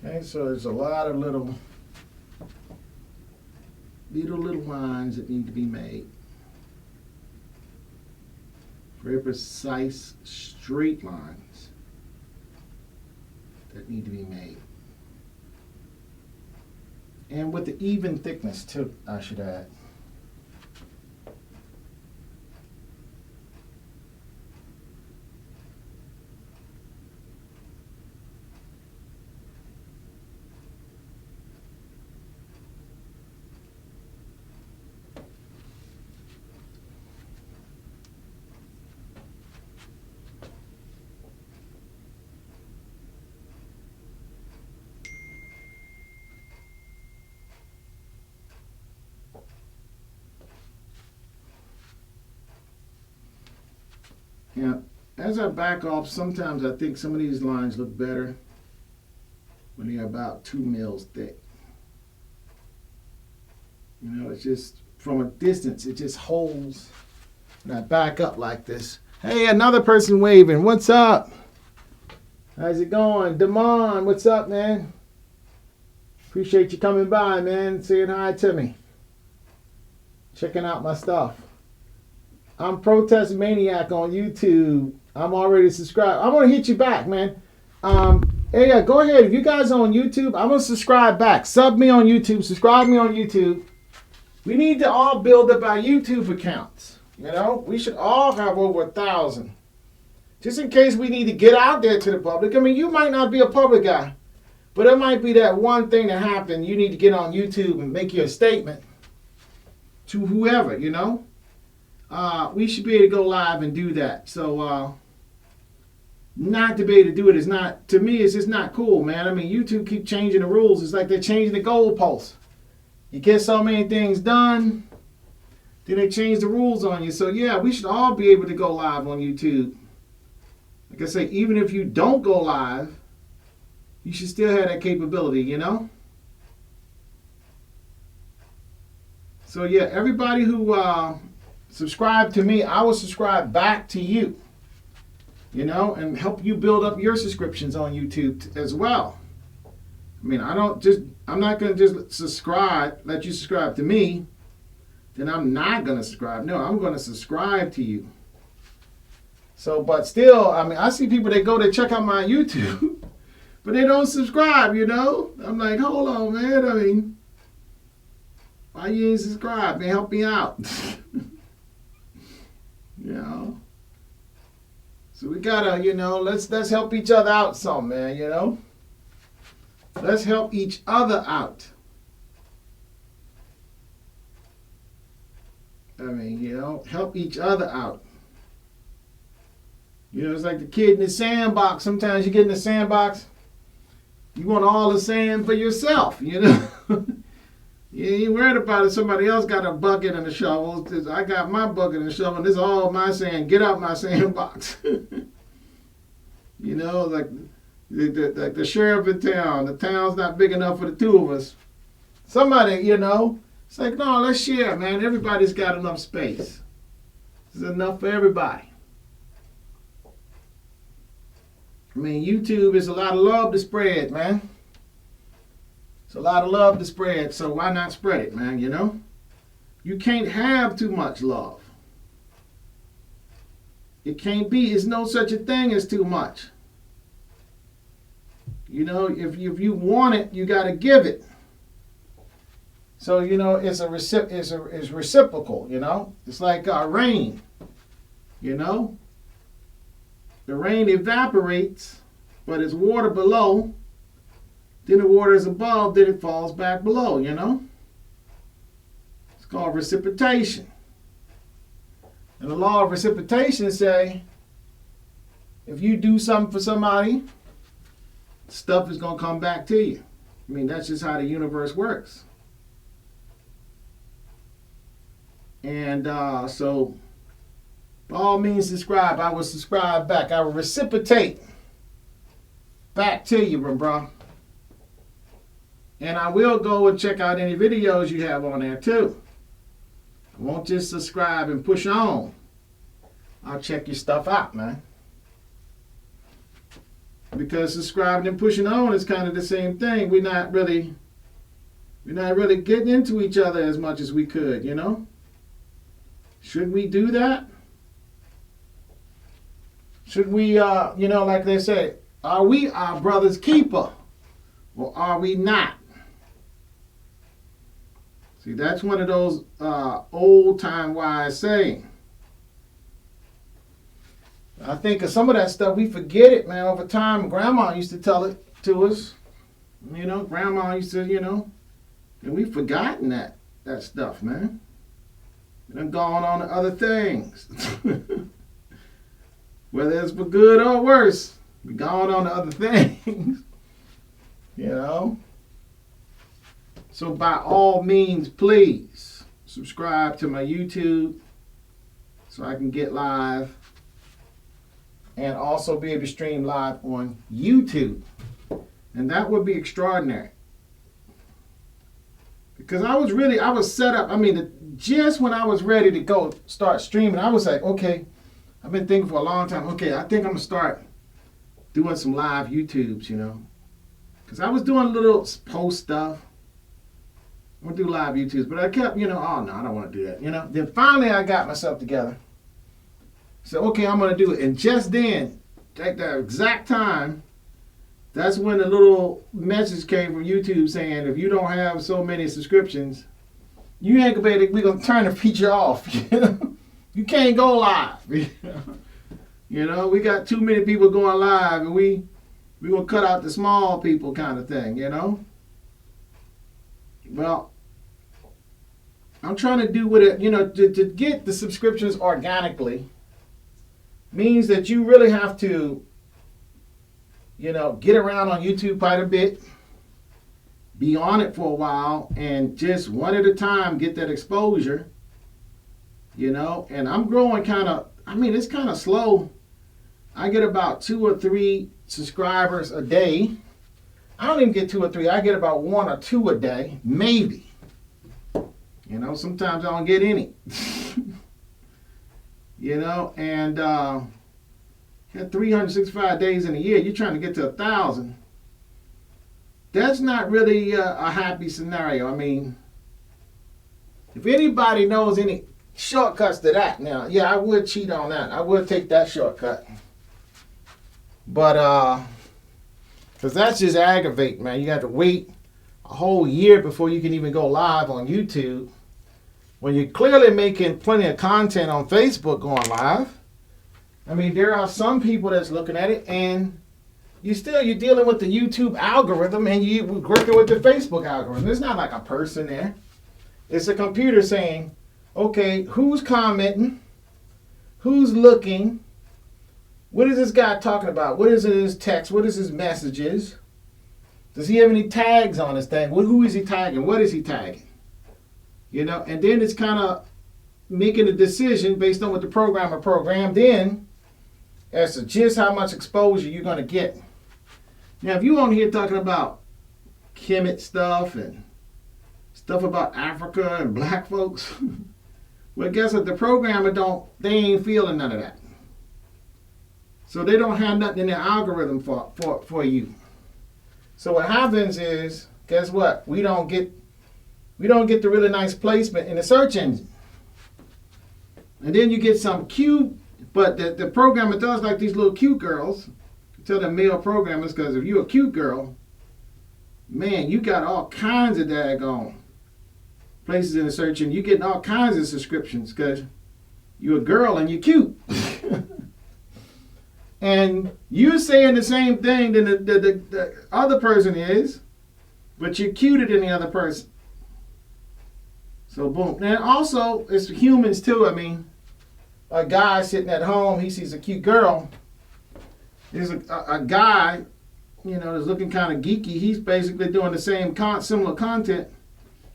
Okay, so there's a lot of little lines that need to be made. Very precise, straight lines that need to be made. And with the even thickness too, I should add. Now, as I back off, sometimes I think some of these lines look better when they're about 2 mils thick. You know, it's just from a distance, it just holds. And I back up like this. Hey, another person waving. What's up? How's it going? Damon, what's up, man? Appreciate you coming by, man. Saying hi to me. Checking out my stuff. I'm Protest Maniac on YouTube. I'm already subscribed. I'm going to hit you back, man. Hey, yeah, go ahead. If you guys are on YouTube, I'm going to subscribe back. Sub me on YouTube. Subscribe me on YouTube. We need to all build up our YouTube accounts. You know, we should all have over 1,000. Just in case we need to get out there to the public. I mean, you might not be a public guy, but it might be that one thing that happened. You need to get on YouTube and make your statement to whoever, you know. We should be able to go live and do that. So, not to be able to do it is not, to me, it's just not cool, man. I mean, YouTube keep changing the rules. It's like they're changing the goalposts. You get so many things done, then they change the rules on you. So, yeah, we should all be able to go live on YouTube. Like I say, even if you don't go live, you should still have that capability, you know? So, yeah, everybody who subscribe to me, I will subscribe back to you, you know, and help you build up your subscriptions on YouTube as well. I mean, I'm not going to just subscribe, let you subscribe to me, then I'm not going to subscribe. No, I'm going to subscribe to you. So, but still, I mean, I see people, they check out my YouTube, But they don't subscribe, you know? I'm like, hold on, man. I mean, why you ain't subscribe, man? Help me out. You know? So we gotta, you know, let's help each other out some, man, you know? Let's help each other out. I mean, you know, help each other out. You know, it's like the kid in the sandbox. Sometimes you get in the sandbox, you want all the sand for yourself, you know? You ain't worried about it. Somebody else got a bucket and a shovel. I got my bucket and a shovel, and this is all my sand. Get out my sandbox. You know, like the sheriff in town. The town's not big enough for the two of us. Somebody, you know, it's like, no, let's share, man. Everybody's got enough space. There's enough for everybody. I mean, YouTube is a lot of love to spread, man. It's a lot of love to spread, so why not spread it, man, you know? You can't have too much love. It can't be. There's no such a thing as too much. You know, if you want it, you got to give it. So, you know, it's reciprocal, you know? It's like rain, you know? The rain evaporates, but it's water below. Then the water is above, then it falls back below, you know? It's called reciprocation. And the law of reciprocation say, if you do something for somebody, stuff is going to come back to you. I mean, that's just how the universe works. And so, by all means, subscribe. I will subscribe back. I will reciprocate back to you, bro. And I will go and check out any videos you have on there too. I won't just subscribe and push on. I'll check your stuff out, man. Because subscribing and pushing on is kind of the same thing. We're not really getting into each other as much as we could, you know? Should we do that? Should we, you know, like they say, are we our brother's keeper or are we not? See, that's one of those old-time wise sayings. I think of some of that stuff, we forget it, man, over time. Grandma used to tell it to us. You know, Grandma used to, you know, and we've forgotten that stuff, man. And I'm going on to other things. Whether it's for good or worse, we're going on to other things. You know? So by all means, please subscribe to my YouTube so I can get live and also be able to stream live on YouTube. And that would be extraordinary. Because I was set up. I mean, just when I was ready to go start streaming, I was like, okay, I've been thinking for a long time, okay, I think I'm going to start doing some live YouTubes, you know. Because I was doing little post stuff. I'm going to do live YouTubes. But I kept, you know, oh, no, I don't want to do that, you know. Then finally I got myself together. So, okay, I'm going to do it. And just then, at the exact time, that's when the little message came from YouTube saying, if you don't have so many subscriptions, you ain't going to be, we're going to turn the feature off. You know? You can't go live. You know, we got too many people going live, and we going to cut out the small people kind of thing, you know? Well, I'm trying to do with it, you know, to get the subscriptions organically means that you really have to, you know, get around on YouTube quite a bit, be on it for a while, and just one at a time get that exposure, you know. And I'm growing kind of, I mean, it's kind of slow. I get about 2 or 3 subscribers a day. I don't even get 2 or 3. I get about 1 or 2 a day, maybe. You know, sometimes I don't get any. You know, and 365 days in a year, you're trying to get to 1,000. That's not really a happy scenario. I mean, if anybody knows any shortcuts to that, now, yeah, I would cheat on that. I would take that shortcut. But Because that's just aggravating, man. You got to wait a whole year before you can even go live on YouTube. When you're clearly making plenty of content on Facebook going live. I mean, there are some people that's looking at it, and you're dealing with the YouTube algorithm, and you're working with the Facebook algorithm. It's not like a person there. It's a computer saying, okay, who's commenting? Who's looking? What is this guy talking about? What is his text? What is his messages? Does he have any tags on his thing? Who is he tagging? What is he tagging? You know, and then it's kind of making a decision based on what the programmer programmed in as to just how much exposure you're going to get. Now, if you on here talking about Kemet stuff and stuff about Africa and black folks, well, guess what? The programmer they ain't feeling none of that. So they don't have nothing in their algorithm for you. So what happens is, guess what? We don't get the really nice placement in the search engine. And then you get some cute, but the programmer does like these little cute girls. Tell the male programmers, because if you're a cute girl, man, you got all kinds of daggone places in the search engine. You're getting all kinds of subscriptions because you're a girl and you're cute. And you're saying the same thing that the other person is, but you're cuter than the other person. So boom. And also, it's humans too. I mean, a guy sitting at home, he sees a cute girl. There's a guy, you know, that's looking kind of geeky. He's basically doing the same similar content,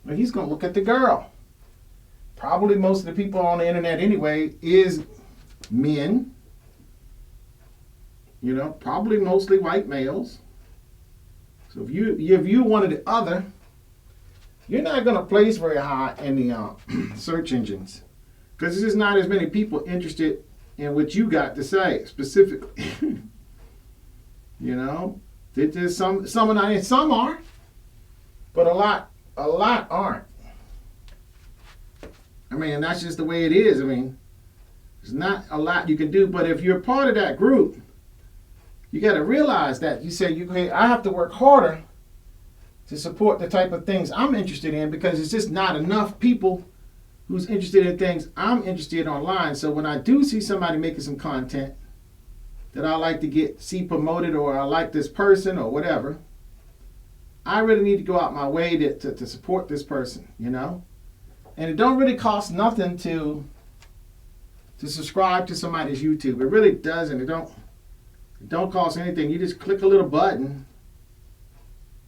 but he's going to look at the girl. Probably most of the people on the internet anyway is men. You know, probably mostly white males. So if you one or the other, you're not going to place very high in the search engines, because there's just not as many people interested in what you got to say specifically. You know, there's some are, but a lot aren't. I mean, and that's just the way it is. I mean, there's not a lot you can do, but if you're part of that group, you got to realize that you say, I have to work harder to support the type of things I'm interested in, because it's just not enough people who's interested in things I'm interested in online. So when I do see somebody making some content that I like to see promoted, or I like this person or whatever, I really need to go out my way to support this person, you know? And it don't really cost nothing to subscribe to somebody's YouTube. It really doesn't. It don't cost anything. You just click a little button.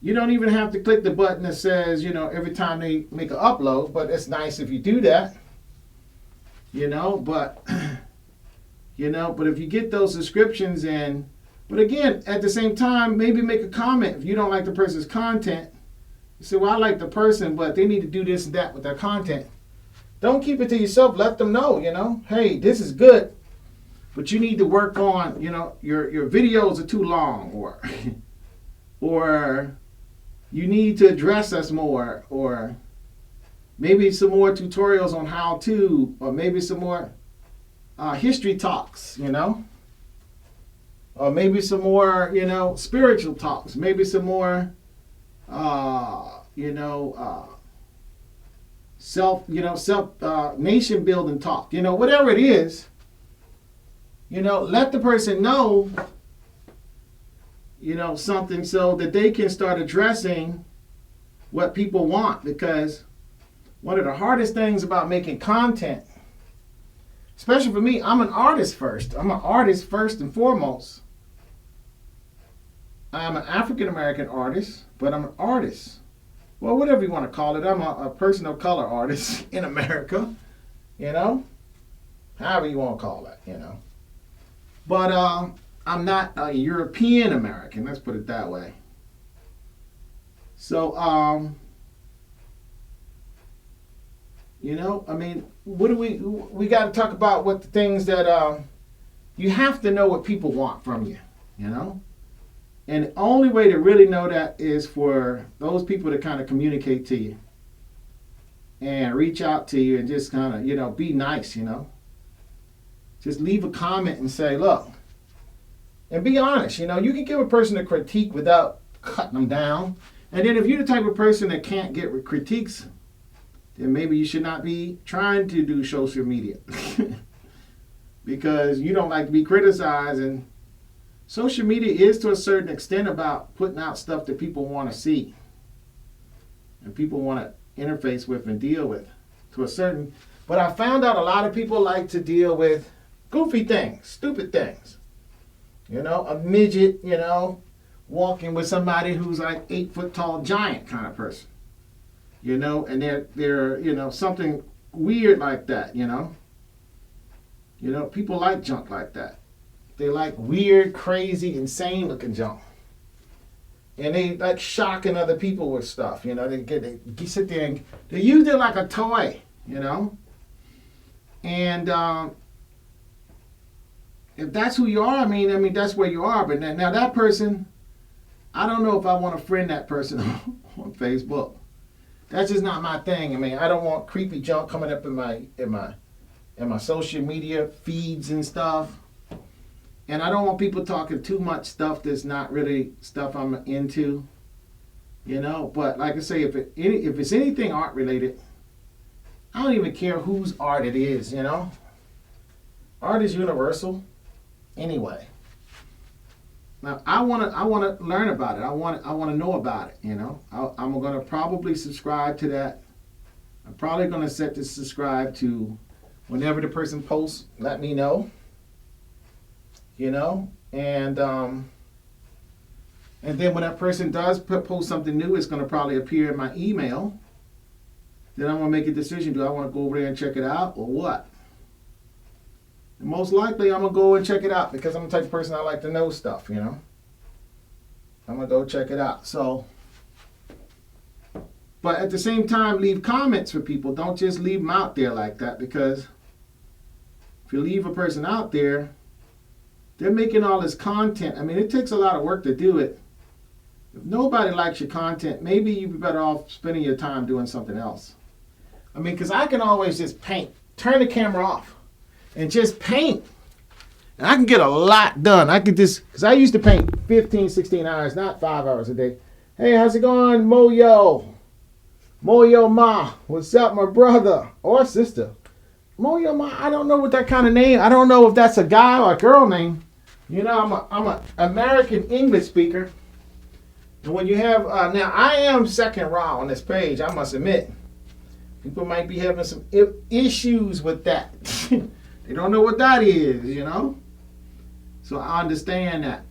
You don't even have to click the button that says, you know, every time they make an upload, but it's nice if you do that, you know, but if you get those subscriptions but again, at the same time, maybe make a comment. If you don't like the person's content, you say, well, I like the person, but they need to do this and that with their content. Don't keep it to yourself. Let them know, you know, hey, this is good, but you need to work on, you know, your videos are too long, or you need to address us more, or maybe some more tutorials on how to, or maybe some more history talks, you know, or maybe some more, you know, spiritual talks, maybe some more, self nation building talk, you know, whatever it is, you know, let the person know, you know, something so that they can start addressing what people want. Because one of the hardest things about making content, especially for me, I'm an artist first. I'm an artist first and foremost. I'm an African American artist, but I'm an artist. Well, whatever you want to call it. I'm a person of color artist in America, you know, however you want to call that, you know. But I'm not a European American, let's put it that way. So, you know, I mean, what do we got to talk about what the things that you have to know what people want from you, you know? And the only way to really know that is for those people to kind of communicate to you and reach out to you and just kind of, you know, be nice, you know. Just leave a comment and say, look, And be honest. You know, you can give a person a critique without cutting them down. And then if you're the type of person that can't get critiques, then maybe you should not be trying to do social media. Because you don't like to be criticized. And social media is to a certain extent about putting out stuff that people want to see. And people want to interface with and deal with to a certain. But I found out a lot of people like to deal with goofy things, stupid things. You know, a midget, you know, walking with somebody who's like 8-foot tall giant kind of person. You know, and they're you know, something weird like that, you know. You know, people like junk like that. They like weird, crazy, insane looking junk. And they like shocking other people with stuff, you know. They sit there and they use it like a toy, you know. And if that's who you are, I mean that's where you are. But now that person, I don't know if I want to friend that person on Facebook. That's just not my thing. I mean, I don't want creepy junk coming up in my social media feeds and stuff. And I don't want people talking too much stuff that's not really stuff I'm into, you know. But like I say, if it's anything art related, I don't even care whose art it is, you know. Art is universal, anyway. Now I wanna learn about it. I wanna know about it, you know. I'm gonna probably subscribe to that. I'm probably gonna set to subscribe to whenever the person posts. Let me know. You know, and then when that person does post something new, it's going to probably appear in my email. Then I'm going to make a decision. Do I want to go over there and check it out or what? And most likely I'm going to go and check it out because I'm the type of person I like to know stuff, you know. I'm going to go check it out. So, but at the same time, leave comments for people. Don't just leave them out there like that, because if you leave a person out there, they're making all this content. I mean, it takes a lot of work to do it. If nobody likes your content, maybe you'd be better off spending your time doing something else. I mean, because I can always just paint. Turn the camera off and just paint. And I can get a lot done. I could just, because I used to paint 15, 16 hours, not 5 hours a day. Hey, how's it going, Moyo? Moyo Ma. What's up, my brother or sister? Moyo Ma, I don't know what that kind of name. I don't know if that's a guy or a girl name. You know, I'm a American English speaker. And when you have, now I am second raw on this page, I must admit. People might be having some issues with that. They don't know what that is, you know. So I understand that.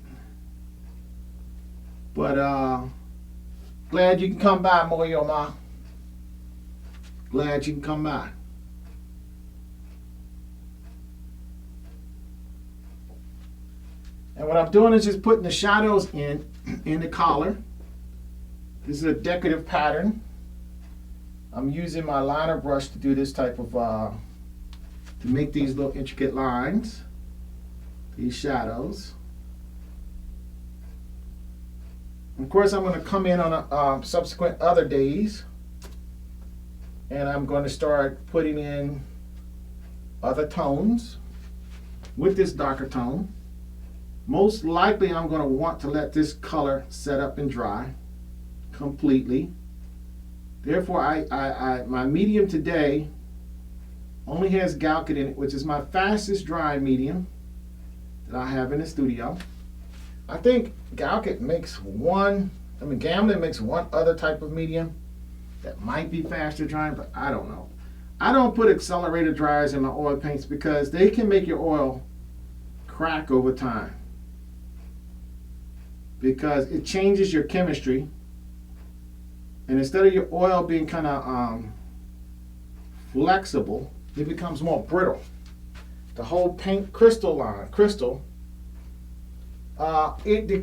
But glad you can come by, Moyo Ma. Glad you can come by. And what I'm doing is just putting the shadows in the collar. This is a decorative pattern. I'm using my liner brush to do this type of, to make these little intricate lines, these shadows. Of course, I'm going to come in on subsequent other days, and I'm going to start putting in other tones with this darker tone. Most likely I'm going to want to let this color set up and dry completely. Therefore, my medium today only has Galkit in it, which is my fastest drying medium that I have in the studio. I think Galkit makes Gamblin makes one other type of medium that might be faster drying, but I don't know. I don't put accelerator dryers in my oil paints because they can make your oil crack over time, because it changes your chemistry, and instead of your oil being kind of flexible, it becomes more brittle. The whole paint crystal, the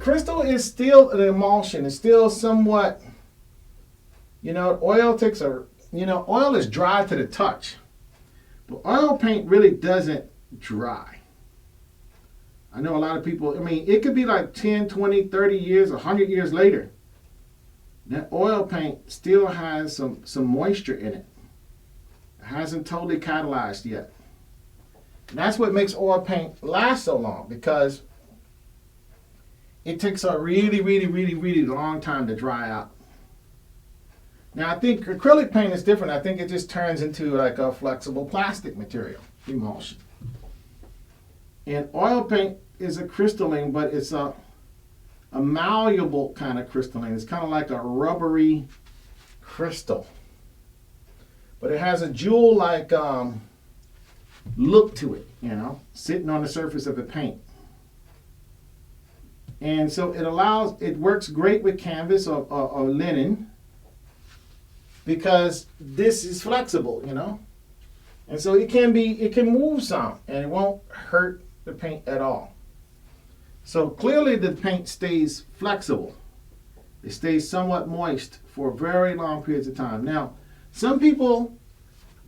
crystal is still an emulsion. It's still somewhat, oil oil is dry to the touch, but oil paint really doesn't dry. I know a lot of people, it could be like 10, 20, 30 years, 100 years later. That oil paint still has some moisture in it. It hasn't totally catalyzed yet. And that's what makes oil paint last so long, because it takes a really, really, really, really long time to dry out. Now, I think acrylic paint is different. I think it just turns into like a flexible plastic material, emulsion. And oil paint is a crystalline, but it's a malleable kind of crystalline. It's kind of like a rubbery crystal. But it has a jewel-like look to it, you know, sitting on the surface of the paint. And so it works great with canvas or linen because this is flexible, you know. And so it can move some and it won't hurt the paint at all. So clearly the paint stays flexible. It stays somewhat moist for very long periods of time. Now, some people,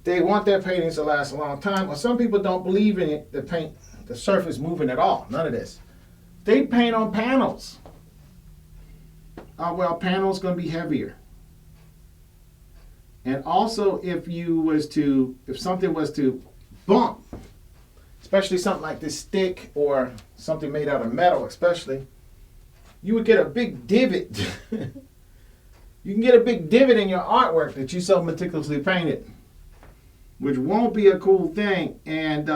they want their paintings to last a long time, or some people don't believe in it, the surface moving at all. None of this. They paint on panels. Well, panels going to be heavier. And also, if something was to bump, especially something like this stick or something made out of metal, especially, you would get a big divot. You can get a big divot in your artwork that you so meticulously painted, which won't be a cool thing. And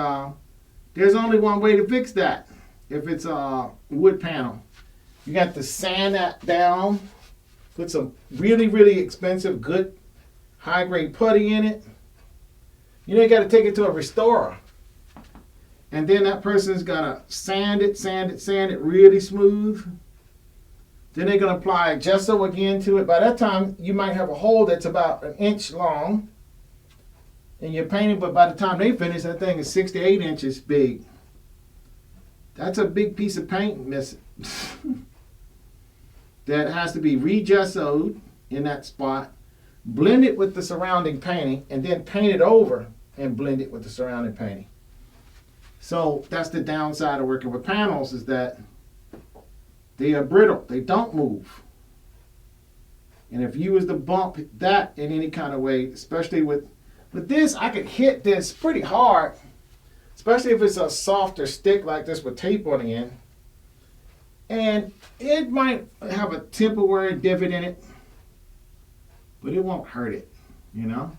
there's only one way to fix that. If it's a wood panel, you got to sand that down, put some really, really expensive, good, high-grade putty in it. You know, you got to take it to a restorer. And then that person's got to sand it really smooth. Then they're going to apply gesso again to it. By that time, you might have a hole that's about 1 inch long in your painting, but by the time they finish, that thing is 6 to 8 inches big. That's a big piece of paint missing. That has to be re-gessoed in that spot, blend it with the surrounding painting, and then paint it over and blend it with the surrounding painting. So that's the downside of working with panels, is that they are brittle. They don't move. And if you was to bump that in any kind of way, especially with this, I could hit this pretty hard, especially if it's a softer stick like this with tape on the end. And it might have a temporary divot in it, but it won't hurt it, you know?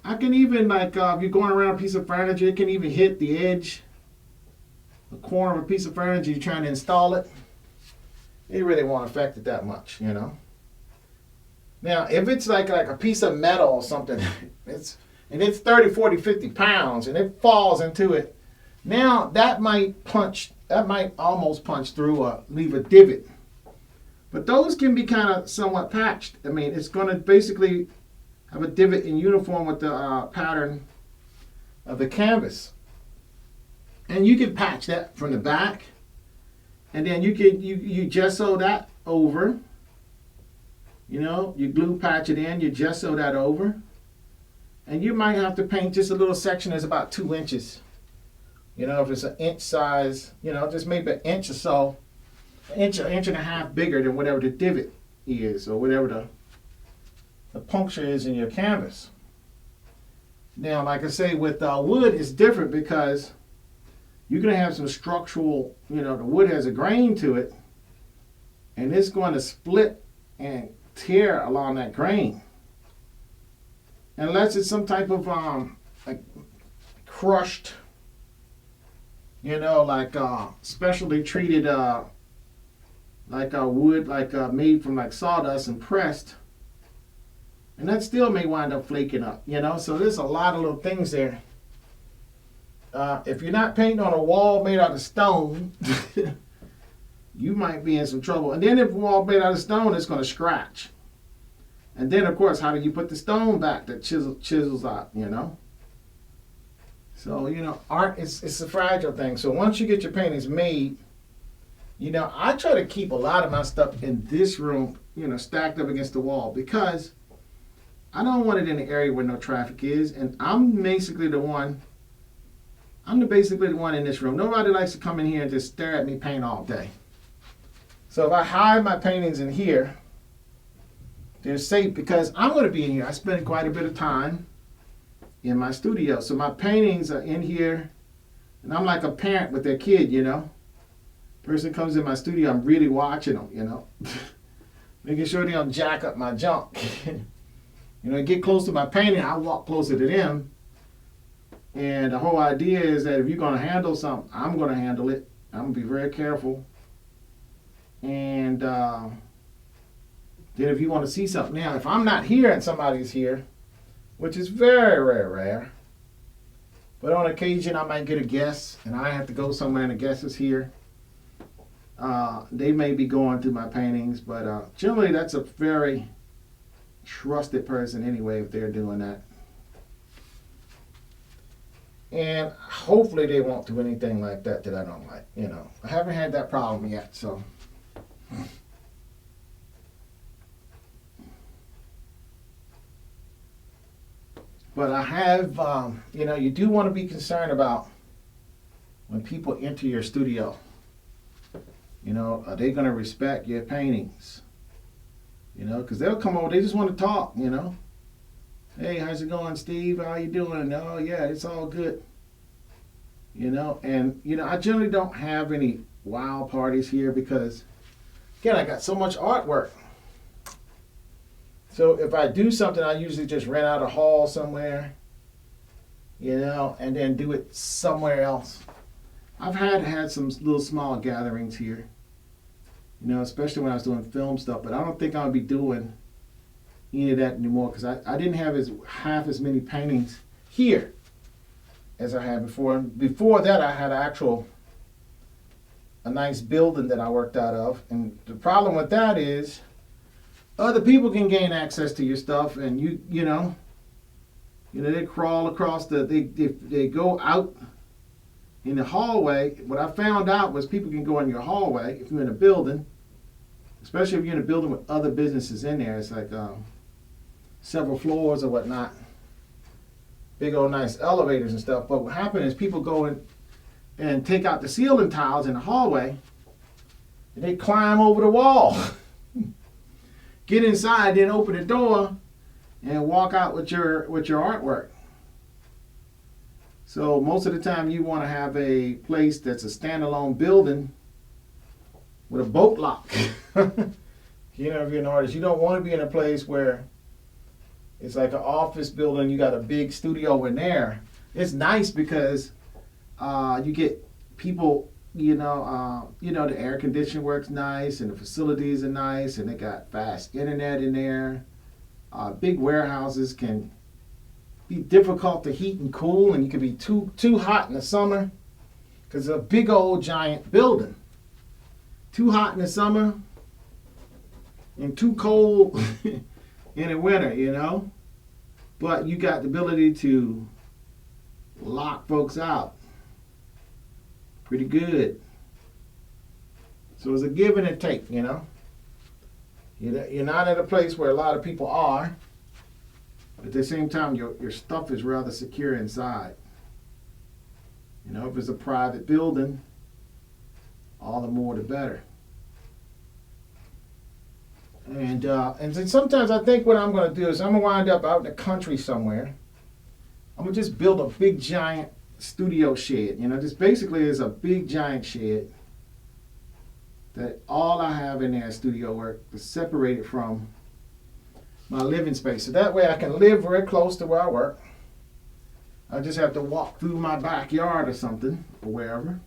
I can even, like, if you're going around a piece of furniture, it can even hit the edge, the corner of a piece of furniture, you're trying to install it. It really won't affect it that much, you know? Now, if it's like a piece of metal or something, it's 30, 40, 50 pounds, and it falls into it, now that might almost punch through or leave a divot. But those can be kind of somewhat patched. I mean, it's going to basically have a divot in uniform with the pattern of the canvas. And you can patch that from the back, and then you gesso that over. You know, you glue patch it in, you gesso that over. And you might have to paint just a little section that's about 2 inches. You know, if it's an inch size, you know, just maybe 1 inch or so, an inch and a half bigger than whatever the divot is, or whatever the puncture is in your canvas. Now, like I say, with wood, it's different because you're going to have some structural, you know, the wood has a grain to it, and it's going to split and tear along that grain. Unless it's some type of like crushed, you know, like specially treated like wood, like made from like sawdust and pressed, and that still may wind up flaking up, you know. So there's a lot of little things there. If you're not painting on a wall made out of stone, you might be in some trouble. And then if a wall made out of stone, it's going to scratch. And then, of course, how do you put the stone back that chisels out, you know? So, you know, art it's a fragile thing. So once you get your paintings made, you know, I try to keep a lot of my stuff in this room, you know, stacked up against the wall, because I don't want it in an area where no traffic is. And I'm basically the one in this room. Nobody likes to come in here and just stare at me paint all day. So if I hide my paintings in here, they're safe, because I'm going to be in here. I spend quite a bit of time in my studio. So my paintings are in here, and I'm like a parent with their kid, you know. Person comes in my studio, I'm really watching them, you know. Making sure they don't jack up my junk. You know, get close to my painting, I walk closer to them. And the whole idea is that if you're going to handle something, I'm going to handle it. I'm going to be very careful. And then if you want to see something, now, if I'm not here and somebody's here, which is very, very rare, but on occasion I might get a guest and I have to go somewhere and the guest is here. They may be going through my paintings, but generally that's a very trusted person anyway if they're doing that. And hopefully they won't do anything like that that I don't like. You know, I haven't had that problem yet, so. But I have, you know, you do want to be concerned about when people enter your studio. You know, are they going to respect your paintings? You know, because they'll come over, they just want to talk, you know. Hey, how's it going, Steve? How you doing? Oh, yeah, it's all good. You know, and, you know, I generally don't have any wow parties here because, again, I got so much artwork. So if I do something, I usually just rent out a hall somewhere, you know, and then do it somewhere else. I've had some little small gatherings here, you know, especially when I was doing film stuff, but I don't think I'll be doing any of that anymore because I didn't have half as many paintings here as I had before. And before that, I had a nice building that I worked out of. And the problem with that is other people can gain access to your stuff, and you know, they crawl across they go out in the hallway. What I found out was people can go in your hallway if you're in a building, especially if you're in a building with other businesses in there. It's like several floors or whatnot, big old nice elevators and stuff. But what happened is people go in and take out the ceiling tiles in the hallway, and they climb over the wall, get inside, then open the door, and walk out with your artwork. So most of the time you want to have a place that's a standalone building with a boat lock. You know, if you're an artist, you don't want to be in a place where it's like an office building, you got a big studio in there. It's nice because you get people, you know, the air conditioning works nice and the facilities are nice and they got fast internet in there. Big warehouses can be difficult to heat and cool, and you can be too hot in the summer because it's a big old giant building. Too hot in the summer and too cold in the winter, you know. But you got the ability to lock folks out pretty good. So it's a give and a take, you know. You're not at a place where a lot of people are, but at the same time your stuff is rather secure inside. You know, if it's a private building, all the more the better. And then sometimes I think what I'm going to do is I'm going to wind up out in the country somewhere. I'm going to just build a big giant studio shed. You know, this basically is a big giant shed that all I have in there is studio work is separated from my living space. So that way I can live very close to where I work. I just have to walk through my backyard or something, or wherever,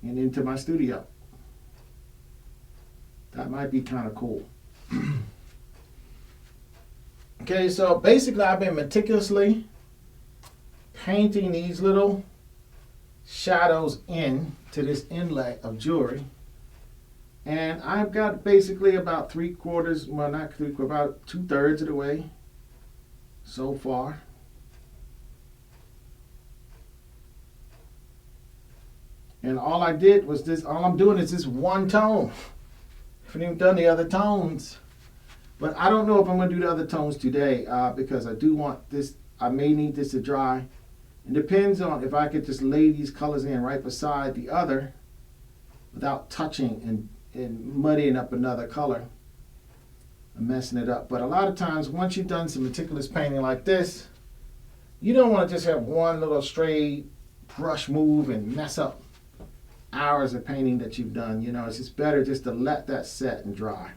and into my studio. That might be kind of cool. Okay, so basically I've been meticulously painting these little shadows into this inlay of jewelry. And I've got basically about about 2/3 of the way so far. And all I'm doing is this one tone. I haven't even done the other tones. But I don't know if I'm going to do the other tones today because I do want this, I may need this to dry. It depends on if I could just lay these colors in right beside the other without touching and muddying up another color and messing it up. But a lot of times once you've done some meticulous painting like this, you don't want to just have one little stray brush move and mess up hours of painting that you've done. You know, it's just better just to let that set and dry.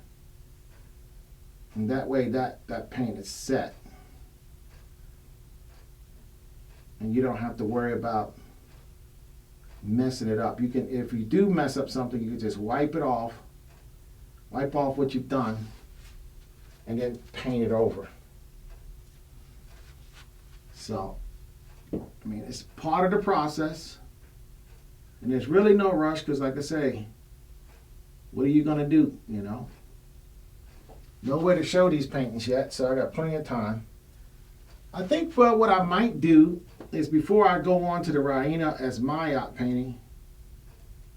And that way that paint is set. And you don't have to worry about messing it up. You can, if you do mess up something, you can just wipe it off, wipe off what you've done, and then paint it over. So, I mean, it's part of the process, and there's really no rush because, like I say, what are you gonna do? You know, nowhere to show these paintings yet, so I got plenty of time. I think what I might do is before I go on to the Raina as my yacht painting,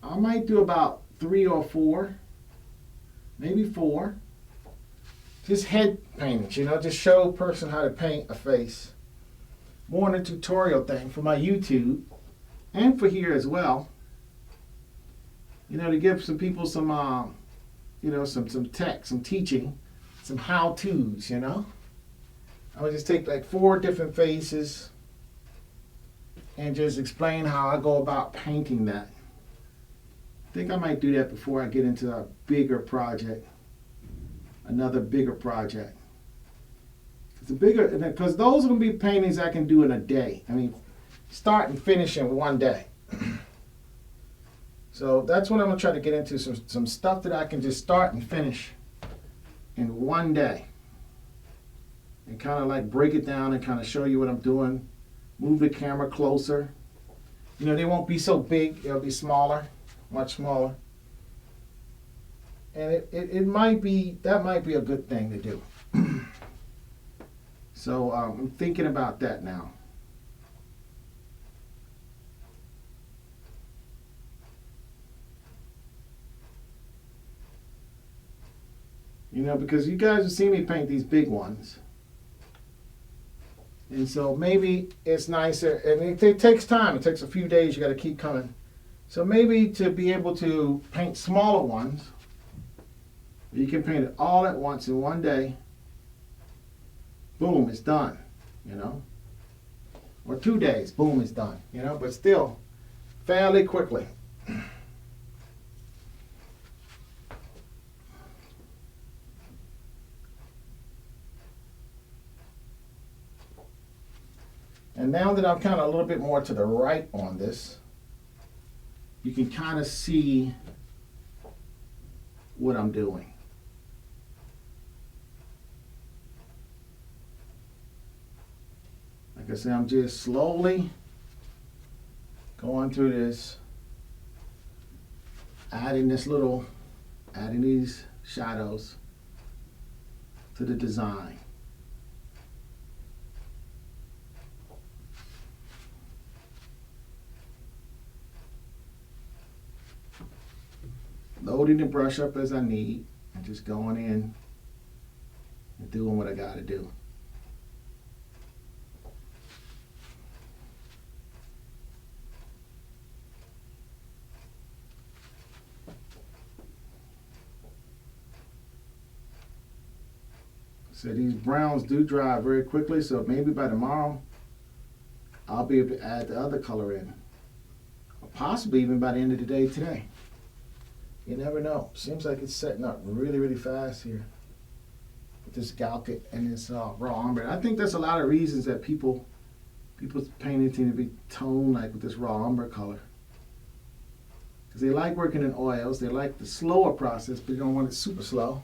I might do about 3 or 4, maybe 4, just head paintings, you know, just show a person how to paint a face. More than a tutorial thing for my YouTube and for here as well. You know, to give some people some, you know, some tech, some teaching, some how-tos, you know. I would just take like 4 different faces and just explain how I go about painting that. I think I might do that before I get into a bigger project, another bigger project. Because those are going to be paintings I can do in a day. I mean, start and finish in one day. So that's what I'm going to try to get into, some stuff that I can just start and finish in one day. And kind of like break it down and kind of show you what I'm doing. Move the camera closer. You know, they won't be so big. They'll be smaller, much smaller. And it might be, that might be a good thing to do. So I'm thinking about that now. You know, because you guys have seen me paint these big ones. And so maybe it's nicer, and it takes time. It takes a few days. You got to keep coming. So maybe to be able to paint smaller ones, you can paint it all at once in one day. Boom, it's done, you know. Or 2 days, boom, it's done, you know. But still, fairly quickly. And now that I'm kind of a little bit more to the right on this, you can kind of see what I'm doing. Like I said, I'm just slowly going through this, adding these shadows to the design. Loading the brush up as I need and just going in and doing what I got to do. So these browns do dry very quickly, so maybe by tomorrow I'll be able to add the other color in. Or possibly even by the end of the day today. You never know. Seems like it's setting up really, really fast here with this Galkit and this raw umber. I think there's a lot of reasons that people's painting tend to be toned like with this raw umber color. Because they like working in oils. They like the slower process, but you don't want it super slow.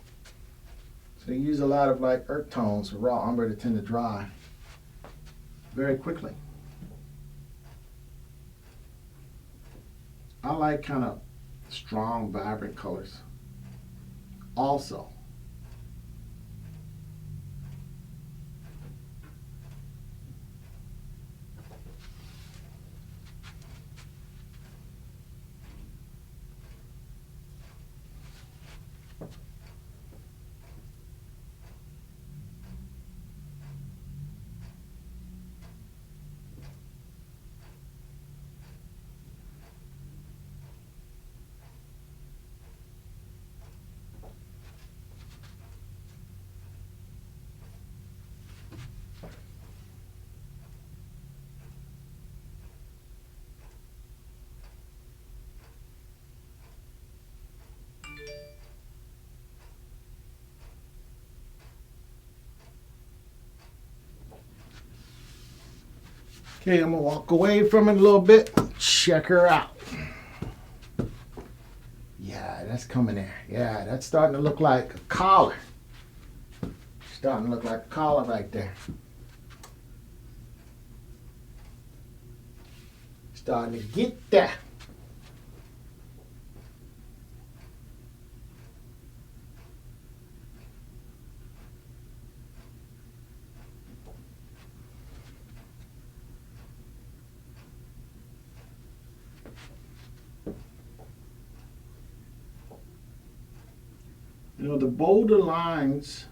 So they use a lot of like earth tones for raw umber that tend to dry very quickly. I like kind of strong, vibrant colors also. Okay, I'm gonna walk away from it a little bit. Check her out. Yeah, that's coming there. Yeah, that's starting to look like a collar. Starting to look like a collar right there. Starting to get that. You know, the bolder lines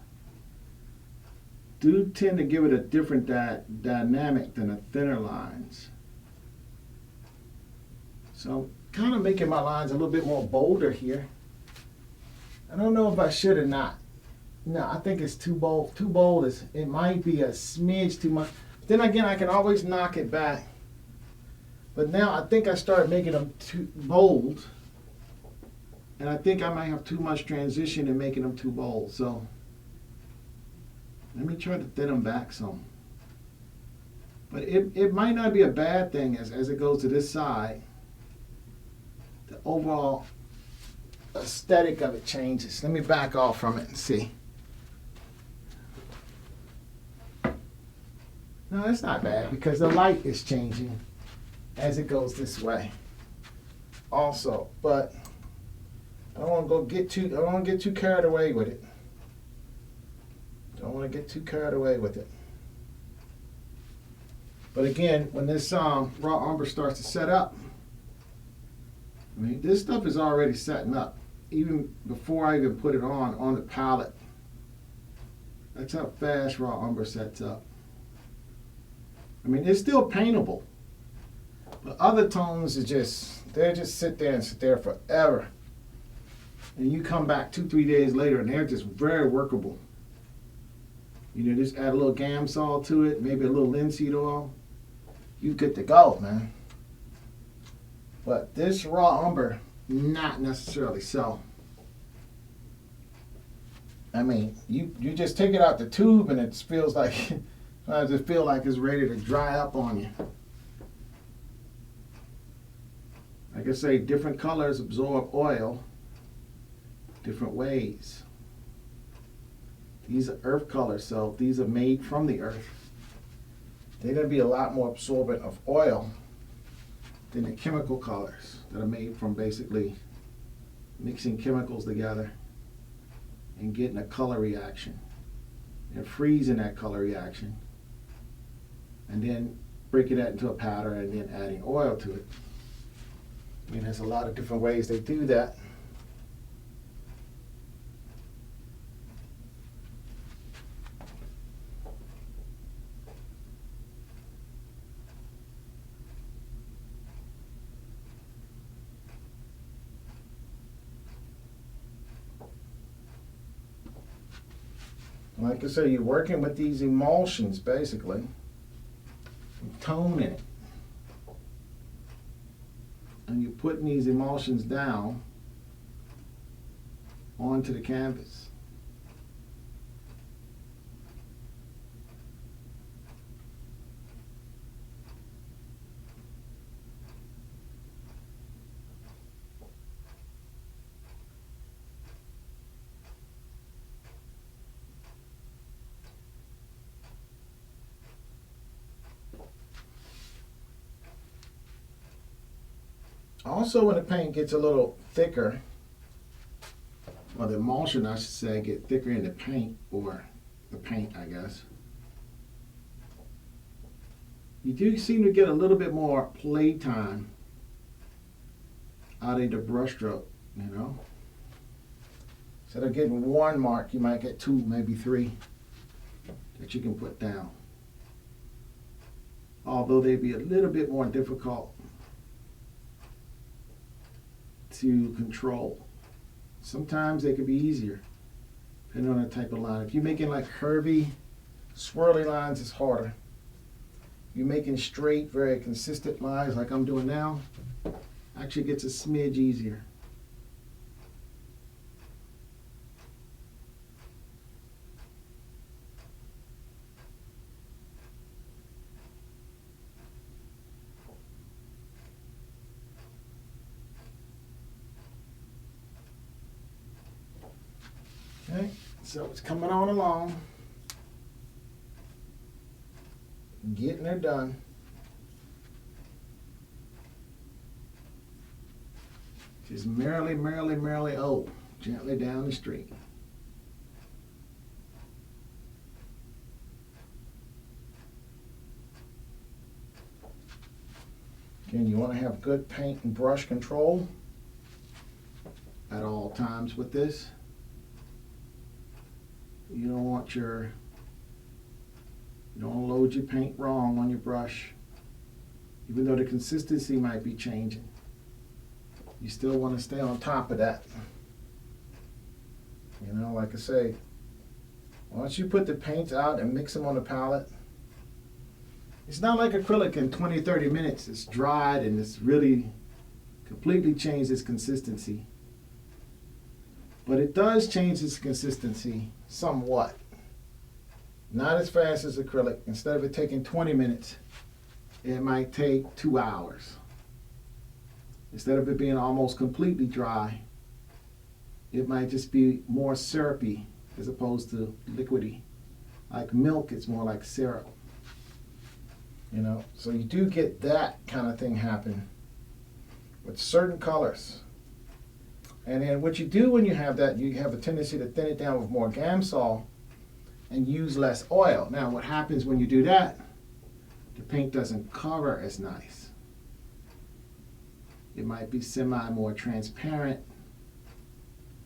do tend to give it a different dynamic than the thinner lines. So I'm kind of making my lines a little bit more bolder here. I don't know if I should or not. No, I think it's too bold. Too bold is, it might be a smidge too much. Then again, I can always knock it back. But now I think I started making them too bold. And I think I might have too much transition in making them too bold. So let me try to thin them back some. But it might not be a bad thing as it goes to this side. The overall aesthetic of it changes. Let me back off from it and see. No, it's not bad because the light is changing as it goes this way also. But I don't want to get too carried away with it. Don't want to get too carried away with it. But again, when this raw umber starts to set up, I mean, this stuff is already setting up, even before I even put it on the palette. That's how fast raw umber sets up. I mean, it's still paintable, but other tones are they just sit there forever. And you come back 2-3 days later and they're just very workable. You know, just add a little Gamsol to it, maybe a little linseed oil. You good to go, man. But this raw umber, not necessarily so. I mean, you just take it out the tube and it feels like I just feel like it's ready to dry up on you. Like I say, different colors absorb oil different ways. These are earth colors, so these are made from the earth. They're going to be a lot more absorbent of oil than the chemical colors that are made from basically mixing chemicals together and getting a color reaction and freezing that color reaction and then breaking that into a powder and then adding oil to it. I mean, there's a lot of different ways they do that. Like I say, you're working with these emulsions, basically. Tone in it. And you're putting these emulsions down onto the canvas. Also, when the paint gets a little thicker, or the emulsion, I should say, get thicker in the paint, or the paint, I guess, you do seem to get a little bit more play time out of the brush stroke, you know. Instead of getting one mark, you might get 2, maybe 3 that you can put down. Although they'd be a little bit more difficult to control. Sometimes they could be easier, depending on the type of line. If you're making like curvy, swirly lines, it's harder. If you're making straight, very consistent lines like I'm doing now, actually gets a smidge easier. Okay, so it's coming on along. Getting her done. Just merrily, merrily, merrily, oh, gently down the street. Again, you want to have good paint and brush control at all times with this. You don't want you don't load your paint wrong on your brush, even though the consistency might be changing. You still want to stay on top of that. You know, like I say, once you put the paints out and mix them on the palette, it's not like acrylic in 20, 30 minutes. It's dried and it's really completely changed its consistency. But it does change its consistency somewhat. Not as fast as acrylic. Instead of it taking 20 minutes, it might take 2 hours. Instead of it being almost completely dry, it might just be more syrupy as opposed to liquidy. Like milk, it's more like syrup. You know, so you do get that kind of thing happen with certain colors. And then what you do when you have that, you have a tendency to thin it down with more Gamsol and use less oil. Now what happens when you do that, the paint doesn't cover as nice. It might be semi more transparent.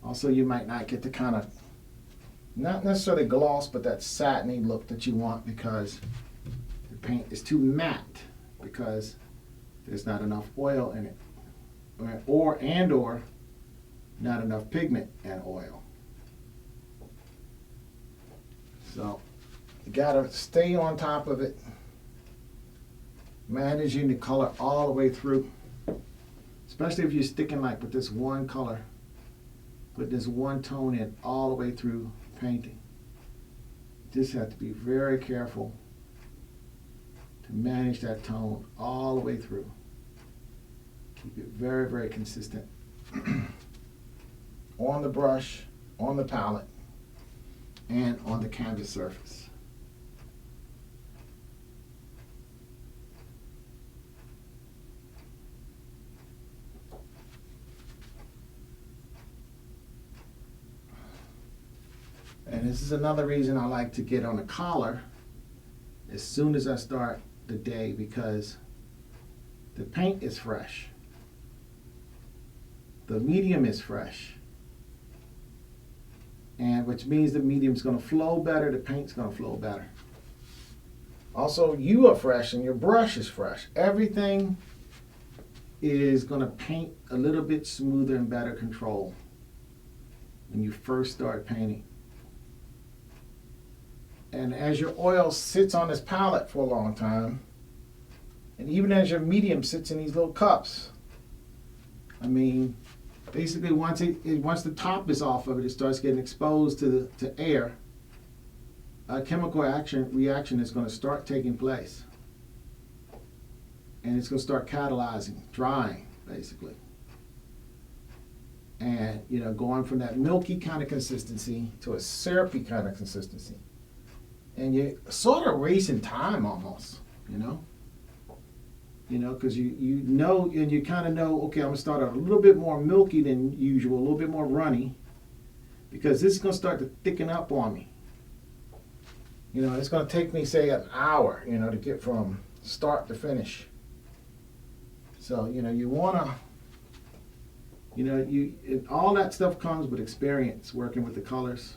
Also, you might not get the kind of, not necessarily gloss, but that satiny look that you want because the paint is too matte because there's not enough oil in it. Or not enough pigment and oil. So you gotta stay on top of it, managing the color all the way through, especially if you're sticking like with this one color, put this one tone in all the way through painting. You just have to be very careful to manage that tone all the way through. Keep it very, very consistent on the brush, on the palette, and on the canvas surface. And this is another reason I like to get on the collar as soon as I start the day, because the paint is fresh. The medium is fresh. And which means the medium's going to flow better, the paint's going to flow better. Also, you are fresh and your brush is fresh. Everything is going to paint a little bit smoother and better control when you first start painting. And as your oil sits on this palette for a long time, and even as your medium sits in these little cups, I mean, basically once the top is off of it, it starts getting exposed to air. A chemical reaction is going to start taking place, and it's going to start catalyzing, drying, basically. And you know, going from that milky kind of consistency to a syrupy kind of consistency. And you're sort of racing time almost, you know, because you know, and you kind of know, okay, I'm going to start out a little bit more milky than usual, a little bit more runny, because this is going to start to thicken up on me. You know, it's going to take me, say, an hour, you know, to get from start to finish. So, you know, you want to, you know, all that stuff comes with experience, working with the colors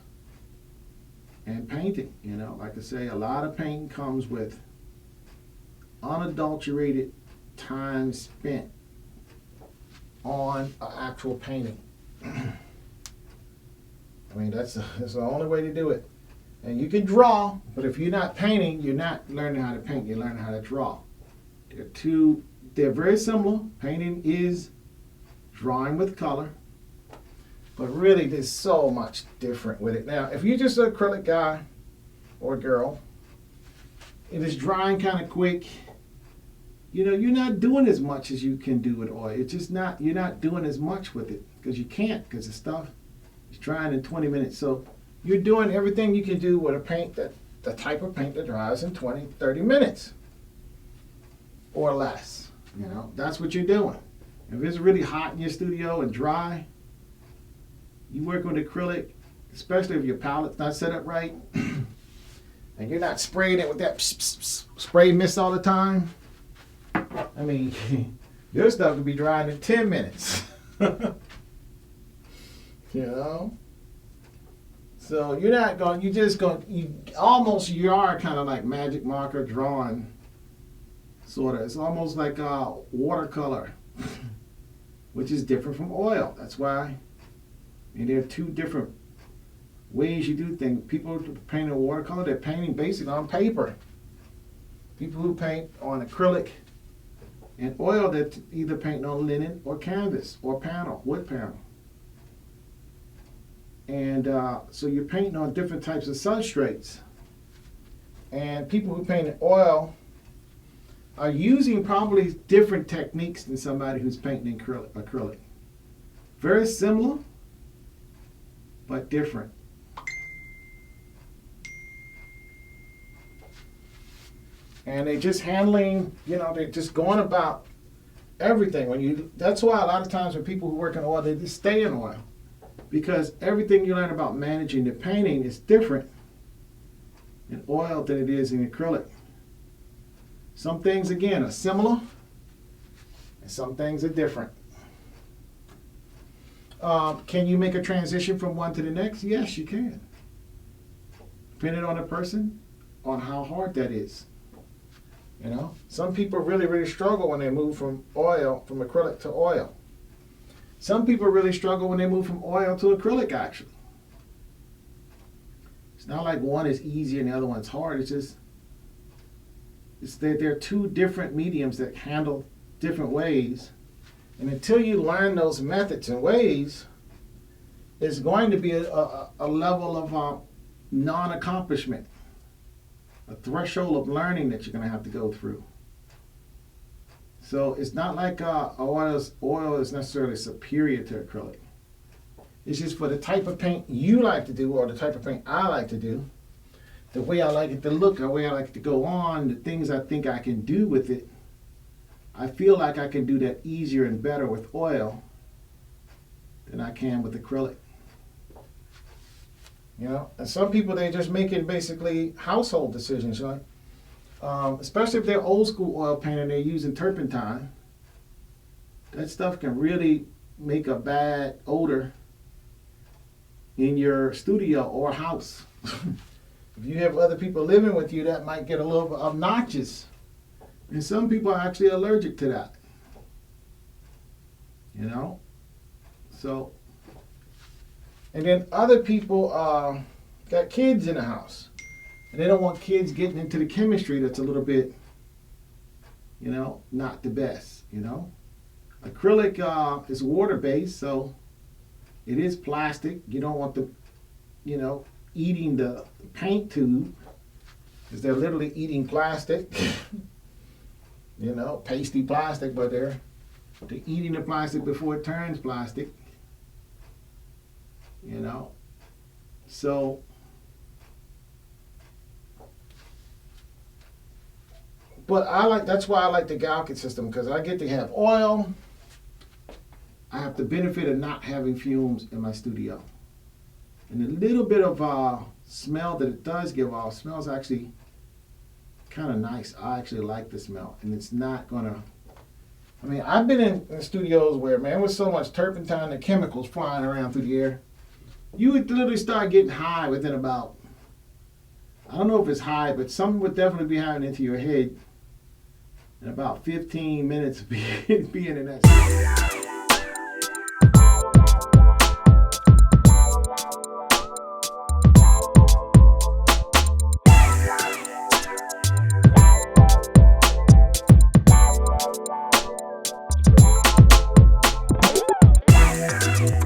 and painting. You know, like I say, a lot of painting comes with unadulterated time spent on an actual painting. I mean, that's the only way to do it. And you can draw, but if you're not painting, you're not learning how to paint, you're learning how to draw. They're very similar. Painting is drawing with color, but really there's so much different with it. Now, if you're just an acrylic guy or girl, it is drying kind of quick, you know, you're not doing as much as you can do with oil. It's just not, you're not doing as much with it because you can't, because the stuff is drying in 20 minutes. So you're doing everything you can do with a paint that the type of paint that dries in 20, 30 minutes or less. You know, that's what you're doing. If it's really hot in your studio and dry, you work with acrylic, especially if your palette's not set up right, and you're not spraying it with that spray mist all the time. I mean, your stuff could be drying in 10 minutes. You know? So you're not going, you just going, you are kind of like magic marker drawing, sort of. It's almost like watercolor, which is different from oil. That's why, there are two different ways you do things. People who paint in watercolor, they're painting basically on paper. People who paint on acrylic and oil, they're either painting on linen or canvas or panel, wood panel. And so you're painting on different types of substrates. And people who paint in oil are using probably different techniques than somebody who's painting in acrylic. Very similar, but different. And they're just handling, they're just going about everything. That's why a lot of times when people who work in oil, they just stay in oil. Because everything you learn about managing the painting is different in oil than it is in acrylic. Some things, again, are similar, and some things are different. Can you make a transition from one to the next? Yes, you can. Depending on the person, on how hard that is. Some people really, really struggle when they move from acrylic to oil. Some people really struggle when they move from oil to acrylic, actually. It's not like one is easier and the other one's hard. It's that there are two different mediums that handle different ways. And until you learn those methods and ways, it's going to be a level of non-accomplishment, a threshold of learning that you're going to have to go through. So it's not like oil is necessarily superior to acrylic. It's just for the type of paint you like to do or the type of paint I like to do, the way I like it to look, the way I like it to go on, the things I think I can do with it, I feel like I can do that easier and better with oil than I can with acrylic. And some people, they're just making basically household decisions, right? Especially if they're old school oil painter and they're using turpentine. That stuff can really make a bad odor in your studio or house. If you have other people living with you, that might get a little bit obnoxious. And some people are actually allergic to that. So, and then other people got kids in the house. And they don't want kids getting into the chemistry that's a little bit, not the best, Acrylic is water-based, so it is plastic. You don't want them, eating the paint tube, because they're literally eating plastic, pasty plastic, but they're eating the plastic before it turns plastic, So, but that's why I like the Galkit system, because I get to have oil. I have the benefit of not having fumes in my studio. And the little bit of smell that it does give off smells actually kind of nice. I actually like the smell. And it's not going to... I've been in studios where, man, with so much turpentine and chemicals flying around through the air, you would literally start getting high within about... I don't know if it's high, but something would definitely be high into your head in about 15 minutes of being in that.